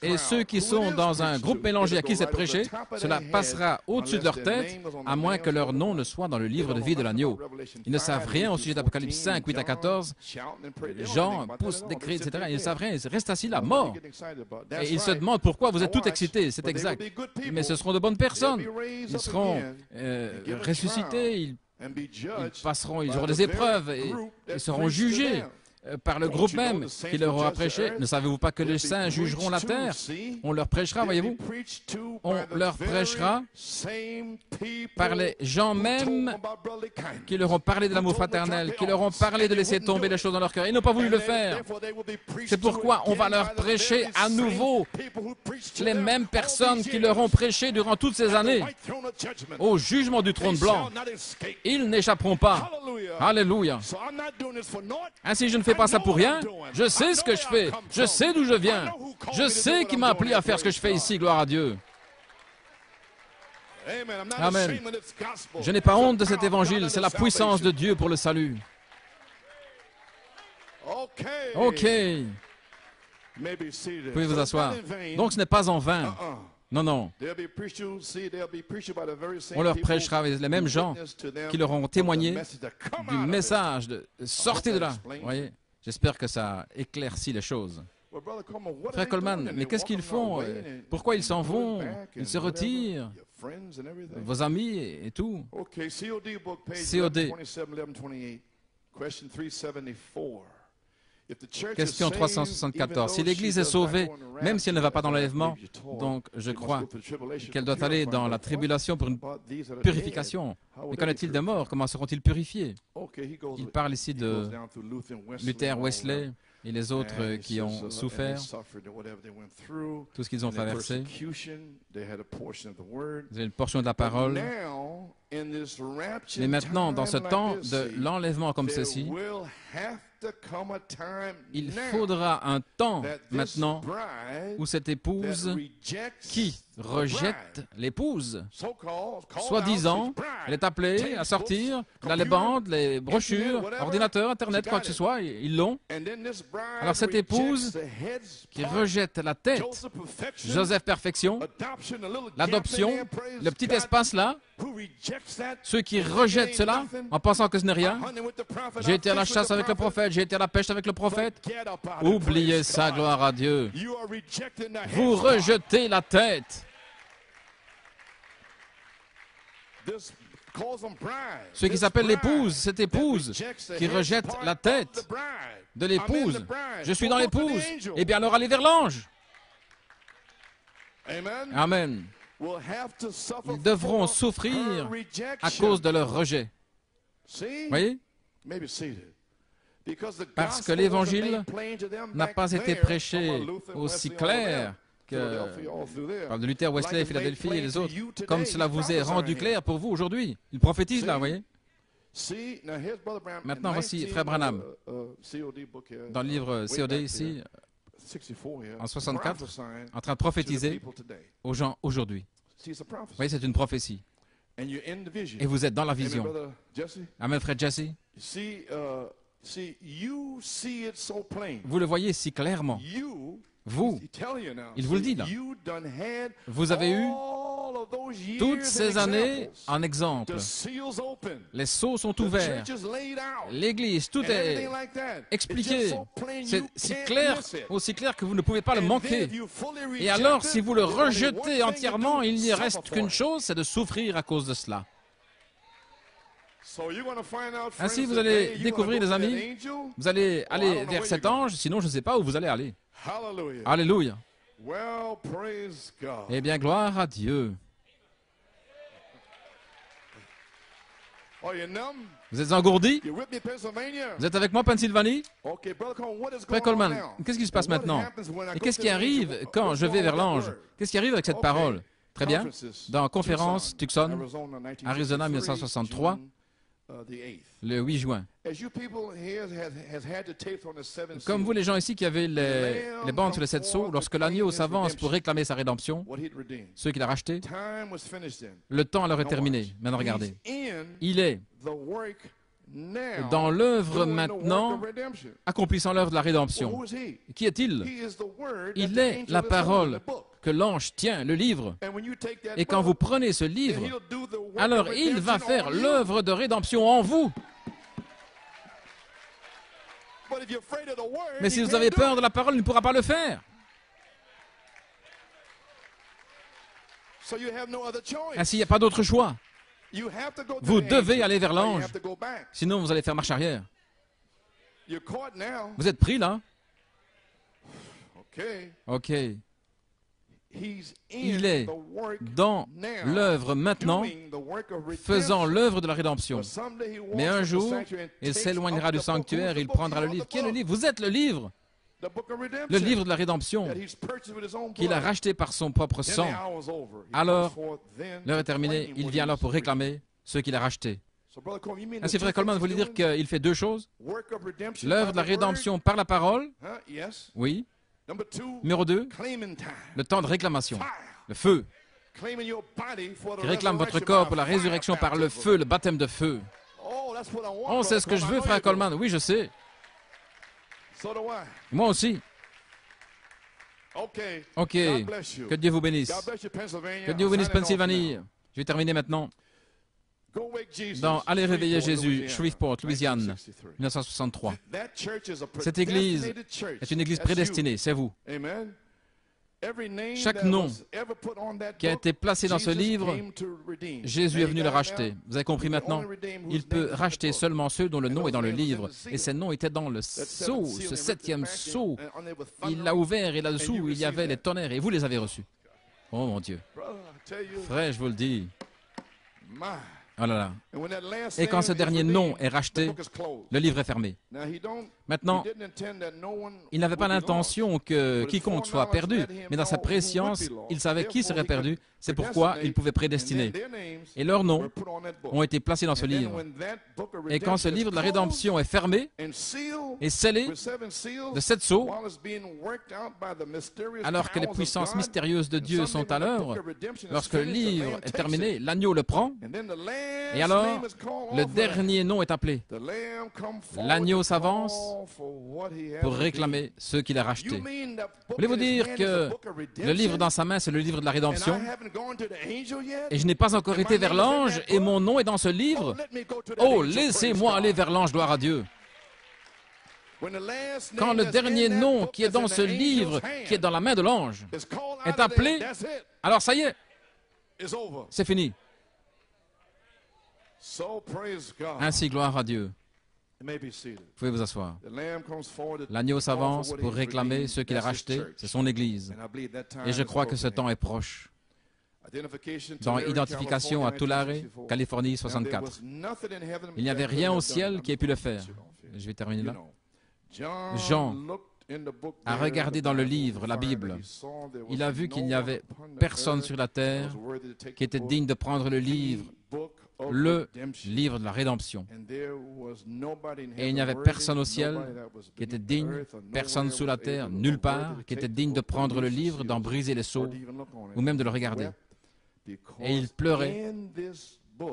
Et ceux qui sont dans un groupe mélangé à qui c'est prêché, cela passera au-dessus de leur tête, à moins que leur nom ne soit dans le livre de vie de l'agneau. Ils ne savent rien au sujet d'Apocalypse 5, 8 à 14. Jean pousse des cris, etc. Ils ne savent rien, ils restent assis là, morts. Et ils se demandent pourquoi vous êtes tout excités, c'est exact. Mais ce seront de bonnes personnes. Ils seront ressuscités, ils auront des épreuves et ils seront jugés par le groupe même qui leur aura prêché. Ne savez-vous pas que les saints jugeront la terre? On leur prêchera, voyez-vous. On leur prêchera par les gens même qui leur ont parlé de l'amour fraternel, qui leur ont parlé de laisser tomber les choses dans leur cœur. Ils n'ont pas voulu le faire. C'est pourquoi on va leur prêcher à nouveau les mêmes personnes qui leur ont prêché durant toutes ces années au jugement du trône blanc. Ils n'échapperont pas. Alléluia. Ainsi, je ne fais pas ça pour rien. Je sais ce que je fais. Je sais d'où je viens. Je sais qui m'a appelé à faire ce que je fais ici. Gloire à Dieu. Amen. Je n'ai pas honte de cet évangile. C'est la puissance de Dieu pour le salut. OK. Vous pouvez vous asseoir. Donc, ce n'est pas en vain. Non, non. On leur prêchera les mêmes gens qui leur ont témoigné du message de sortez de là. Voyez, j'espère que ça éclaircit les choses. Frère Coleman, mais qu'est-ce qu'ils font? Pourquoi ils s'en vont? Ils se retirent? Vos amis et tout. COD. Question 374. Si l'Église est sauvée, même si elle ne va pas dans l'enlèvement, donc je crois qu'elle doit aller dans la tribulation pour une purification. Mais qu'en est-il des morts? Comment seront-ils purifiés? Il parle ici de Luther, Wesley et les autres qui ont souffert, tout ce qu'ils ont traversé. Vous avez une portion de la parole. Mais maintenant, dans ce temps de l'enlèvement comme ceci, il faudra un temps maintenant où cette épouse qui rejette l'épouse, soi-disant, elle est appelée à sortir, elle a les bandes, les brochures, ordinateur, Internet, quoi que ce soit, ils l'ont. Alors cette épouse qui rejette la tête, Joseph Perfection, l'adoption, le petit espace là, ceux qui rejettent cela en pensant que ce n'est rien. J'ai été à la chasse avec le prophète, j'ai été à la pêche avec le prophète. Oubliez ça, gloire à Dieu. Vous rejetez la tête. Ce qui s'appelle l'épouse, cette épouse qui rejette la tête de l'épouse. Je suis dans l'épouse. Eh bien alors allez vers l'ange. Amen. Ils devront souffrir à cause de leur rejet. Voyez? Parce que l'Évangile n'a pas été prêché aussi clair que par de Luther, Wesley, Philadelphie et les autres, comme cela vous est rendu clair pour vous aujourd'hui. Il prophétise là, vous voyez? Maintenant, voici Frère Branham, dans le livre COD ici, en 64, en train de prophétiser aux gens aujourd'hui. Vous voyez, c'est une prophétie. Et vous êtes dans la vision. Amen, frère Jesse. Vous le voyez si clairement. Vous, il vous le dit là. Vous avez eu toutes ces années en exemple. Les sceaux sont ouverts. L'Église, tout est expliqué. C'est si clair, aussi clair que vous ne pouvez pas le manquer. Et alors, si vous le rejetez entièrement, il n'y reste qu'une chose, c'est de souffrir à cause de cela. Ainsi, vous allez découvrir, les amis, vous allez aller vers cet ange, sinon je ne sais pas où vous allez aller. Alléluia. Eh bien, gloire à Dieu. Vous êtes engourdis? Vous êtes avec moi, Pennsylvanie? Frère Coleman, qu'est-ce qui se passe maintenant? Et qu'est-ce qui arrive quand je vais vers l'ange? Qu'est-ce qui arrive avec cette parole? Très bien. Dans conférence Tucson, Arizona, 1963, le 8 juin. Comme vous, les gens ici qui avez les bandes sur les 7 sceaux, lorsque l'agneau s'avance pour réclamer sa rédemption, ceux qu'il a rachetés, le temps leur est terminé. Maintenant, regardez. Il est dans l'œuvre maintenant, accomplissant l'œuvre de la rédemption. Qui est-il? Il est la parole que l'ange tient, le livre. Et quand vous prenez ce livre, alors il va faire l'œuvre de rédemption en vous. Mais si vous avez peur de la parole, il ne pourra pas le faire. Ainsi, il n'y a pas d'autre choix. Vous devez aller vers l'ange, sinon vous allez faire marche arrière. Vous êtes pris là? Ok. Il est dans l'œuvre maintenant, faisant l'œuvre de la rédemption. Mais un jour, il s'éloignera du sanctuaire, il prendra le livre. Qui est le livre? Vous êtes le livre. Le livre de la rédemption qu'il a racheté par son propre sang. Alors, l'heure est terminée, il vient alors pour réclamer ce qu'il a racheté. Ainsi, frère Coleman, vous voulez dire qu'il fait deux choses? L'œuvre de la rédemption par la parole, oui. Numéro 2, le temps de réclamation, le feu, qui réclame votre corps pour la résurrection par le feu, le baptême de feu. Oh, c'est ce que je veux, frère Coleman. Oui, je sais. Moi aussi. Ok, que Dieu vous bénisse. Que Dieu vous bénisse, Pennsylvanie. Je vais terminer maintenant. Dans Allez réveiller Jésus, Shreveport, Louisiane, 1963. Cette église est une église prédestinée, c'est vous. Chaque nom qui a été placé dans ce livre, Jésus est venu le racheter. Vous avez compris maintenant? Il peut racheter seulement ceux dont le nom est dans le livre. Et ces noms étaient dans le sceau, ce 7e sceau. Il l'a ouvert et là-dessous, il y avait les tonnerres et vous les avez reçus. Oh mon Dieu. Frère, je vous le dis. Oh là là. Et quand ce dernier nom est racheté, le livre est fermé. Maintenant, il n'avait pas l'intention que quiconque soit perdu, mais dans sa préscience, il savait qui serait perdu. C'est pourquoi il pouvait prédestiner. Et leurs noms ont été placés dans ce livre. Et quand ce livre de la rédemption est fermé et scellé de 7 sceaux, alors que les puissances mystérieuses de Dieu sont à l'œuvre, lorsque le livre est terminé, l'agneau le prend, et alors le dernier nom est appelé. L'agneau s'avance pour réclamer ceux qu'il a rachetés. Voulez-vous dire que le livre dans sa main, c'est le livre de la rédemption? Et je n'ai pas encore été vers l'ange et mon nom est dans ce livre? Oh, laissez-moi aller vers l'ange, gloire à Dieu. Quand le dernier nom qui est dans ce livre, qui est dans la main de l'ange, est appelé, alors ça y est, c'est fini. Ainsi, gloire à Dieu. Vous pouvez vous asseoir. L'agneau s'avance pour réclamer ceux qu'il a rachetés, c'est son Église. Et je crois que ce temps est proche. Dans Identification à Tulare, Californie, 64. Il n'y avait rien au ciel qui ait pu le faire. Je vais terminer là. Jean a regardé dans le livre, la Bible. Il a vu qu'il n'y avait personne sur la terre qui était digne de prendre le livre de la rédemption. Et il n'y avait personne au ciel qui était digne, personne sous la terre, nulle part, qui était digne de prendre le livre, d'en briser les sceaux, ou même de le regarder. Et il pleurait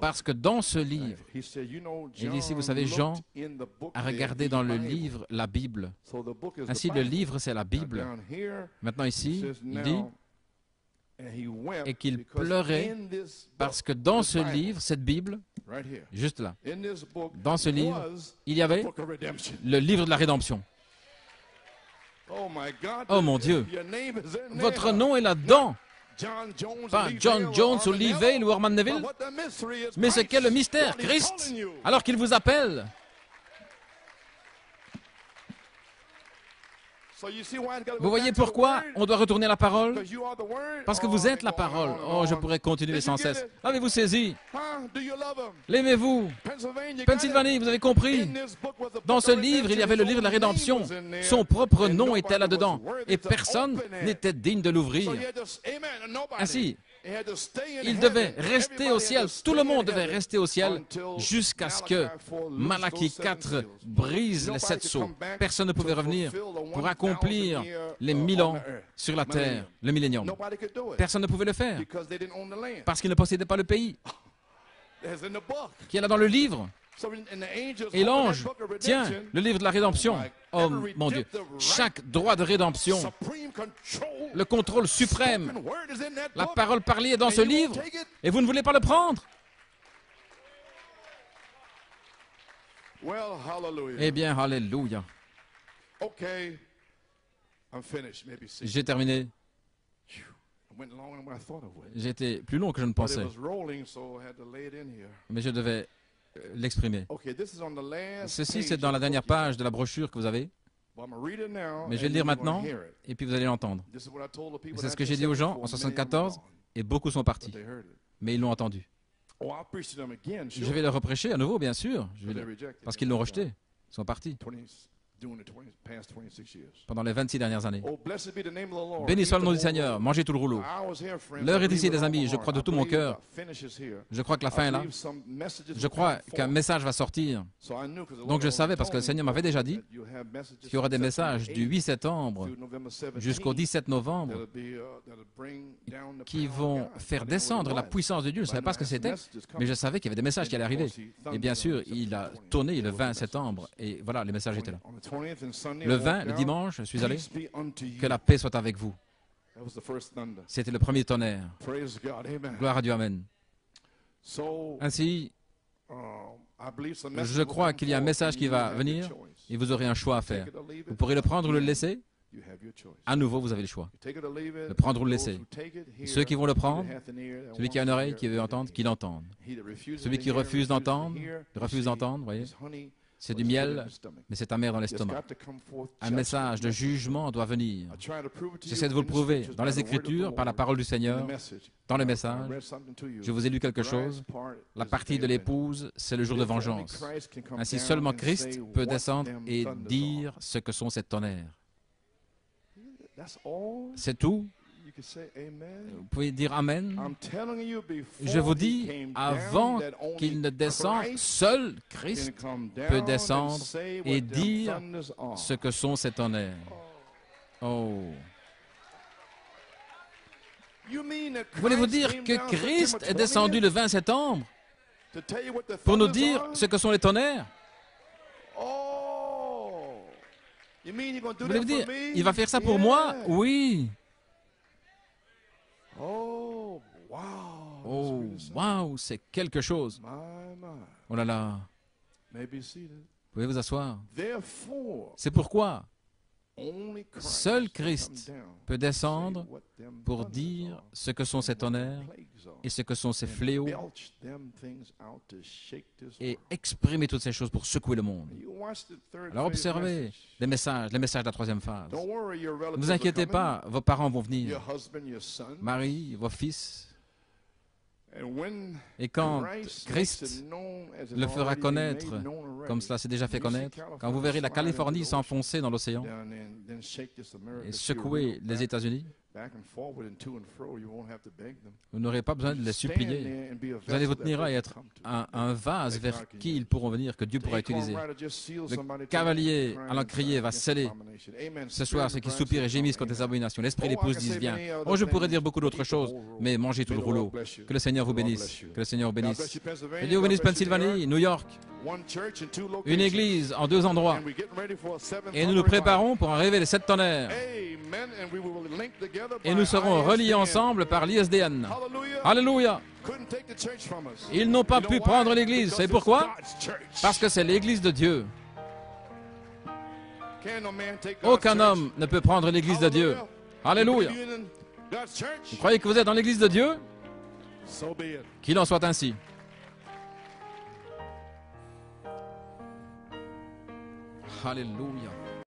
parce que dans ce livre, il dit ici, vous savez, Jean a regardé dans le livre la Bible. Ainsi, le livre, c'est la Bible. Maintenant ici, il dit, et qu'il pleurait parce que dans ce livre, cette Bible, juste là, dans ce livre, il y avait le livre de la rédemption. Oh mon Dieu, votre nom est là-dedans. Pas John Jones ou Lee Vale ou Orman Neville, mais ce qu'est le mystère, Christ, alors qu'il vous appelle. Vous voyez pourquoi on doit retourner à la parole? Parce que vous êtes la parole. Oh, je pourrais continuer sans cesse. Avez-vous saisi? L'aimez-vous? Pennsylvanie, vous avez compris? Dans ce livre, il y avait le livre de la rédemption. Son propre nom était là-dedans. Et personne n'était digne de l'ouvrir. Ainsi, il devait rester au ciel. Tout le monde devait rester au ciel jusqu'à ce que Malachie 4 brise les 7 sceaux. Personne ne pouvait revenir pour accomplir les 1000 ans sur la terre, le millénium. Personne ne pouvait le faire parce qu'ils ne possédaient pas le pays qui est là dans le livre. Et l'ange tient le livre de la rédemption. Oh mon Dieu, chaque droit de rédemption, le contrôle suprême, la parole parlée est dans ce livre et vous ne voulez pas le prendre? Eh bien, alléluia. J'ai terminé. J'étais plus long que je ne pensais, mais je devais l'exprimer. Ceci, c'est dans la dernière page de la brochure que vous avez, mais je vais le lire maintenant, et puis vous allez l'entendre. C'est ce que j'ai dit aux gens en 1974, et beaucoup sont partis, mais ils l'ont entendu. Je vais le reprêcher à nouveau, bien sûr, parce qu'ils l'ont rejeté, ils sont partis. Pendant les 26 dernières années. Béni soit le nom du Seigneur, mangez tout le rouleau. L'heure est ici, les amis, je crois de tout mon cœur. Je crois que la fin est là. Je crois qu'un message va sortir. Donc je savais, parce que le Seigneur m'avait déjà dit qu'il y aura des messages du 8 septembre jusqu'au 17 novembre qui vont faire descendre la puissance de Dieu. Je ne savais pas ce que c'était, mais je savais qu'il y avait des messages qui allaient arriver. Et bien sûr, il a tourné le 20 septembre, et voilà, les messages étaient là. Le 20, le dimanche, je suis allé. Que la paix soit avec vous. C'était le premier tonnerre. Gloire à Dieu, amen. Ainsi, je crois qu'il y a un message qui va venir et vous aurez un choix à faire. Vous pourrez le prendre ou le laisser. À nouveau, vous avez le choix. Le prendre ou le laisser. Ceux qui vont le prendre, celui qui a une oreille, qui veut entendre, qu'il entende. Celui qui refuse d'entendre, voyez. C'est du miel, mais c'est amer dans l'estomac. Un message de jugement doit venir. J'essaie de vous le prouver dans les Écritures, par la parole du Seigneur, dans les messages. Je vous ai lu quelque chose. La partie de l'épouse, c'est le jour de vengeance. Ainsi, seulement Christ peut descendre et dire ce que sont ces tonnerres. C'est tout. Vous pouvez dire Amen. Je vous dis, avant qu'il ne descende, seul Christ peut descendre et dire ce que sont ces tonnerres. Oh. Voulez-vous dire que Christ est descendu le 20 septembre pour nous dire ce que sont les tonnerres? Voulez-vous dire, il va faire ça pour moi? Oui. Oh, wow, c'est quelque chose. Oh là là. Pouvez vous asseoir. C'est pourquoi seul Christ peut descendre pour dire ce que sont ces tonnerres et ce que sont ces fléaux et exprimer toutes ces choses pour secouer le monde. Alors observez les messages de la troisième phase. Ne vous inquiétez pas, vos parents vont venir, Marie, vos fils. Et quand Christ le fera connaître, comme cela s'est déjà fait connaître, quand vous verrez la Californie s'enfoncer dans l'océan et secouer les États-Unis, vous n'aurez pas besoin de les supplier. Vous allez vous tenir là et être un vase vers qui ils pourront venir, que Dieu pourra utiliser. Le cavalier allant crier va sceller ce soir ceux qui soupirent et gémissent contre les abominations. L'esprit et l'épouse disent viens. Oh, je pourrais dire beaucoup d'autres choses, mais mangez tout le rouleau. Que le Seigneur vous bénisse. Que le Seigneur vous bénisse. Que Dieu vous bénisse Pennsylvanie, New York. Une église en 2 endroits. Et nous nous préparons pour arriver les 7 tonnerres. Et nous serons reliés ensemble par l'ISDN. Alléluia. Ils n'ont pas pu prendre l'église. Vous savez pourquoi? Parce que c'est l'église de Dieu. Aucun homme ne peut prendre l'église de Dieu. Alléluia. Vous croyez que vous êtes dans l'église de Dieu? Qu'il en soit ainsi. Alléluia.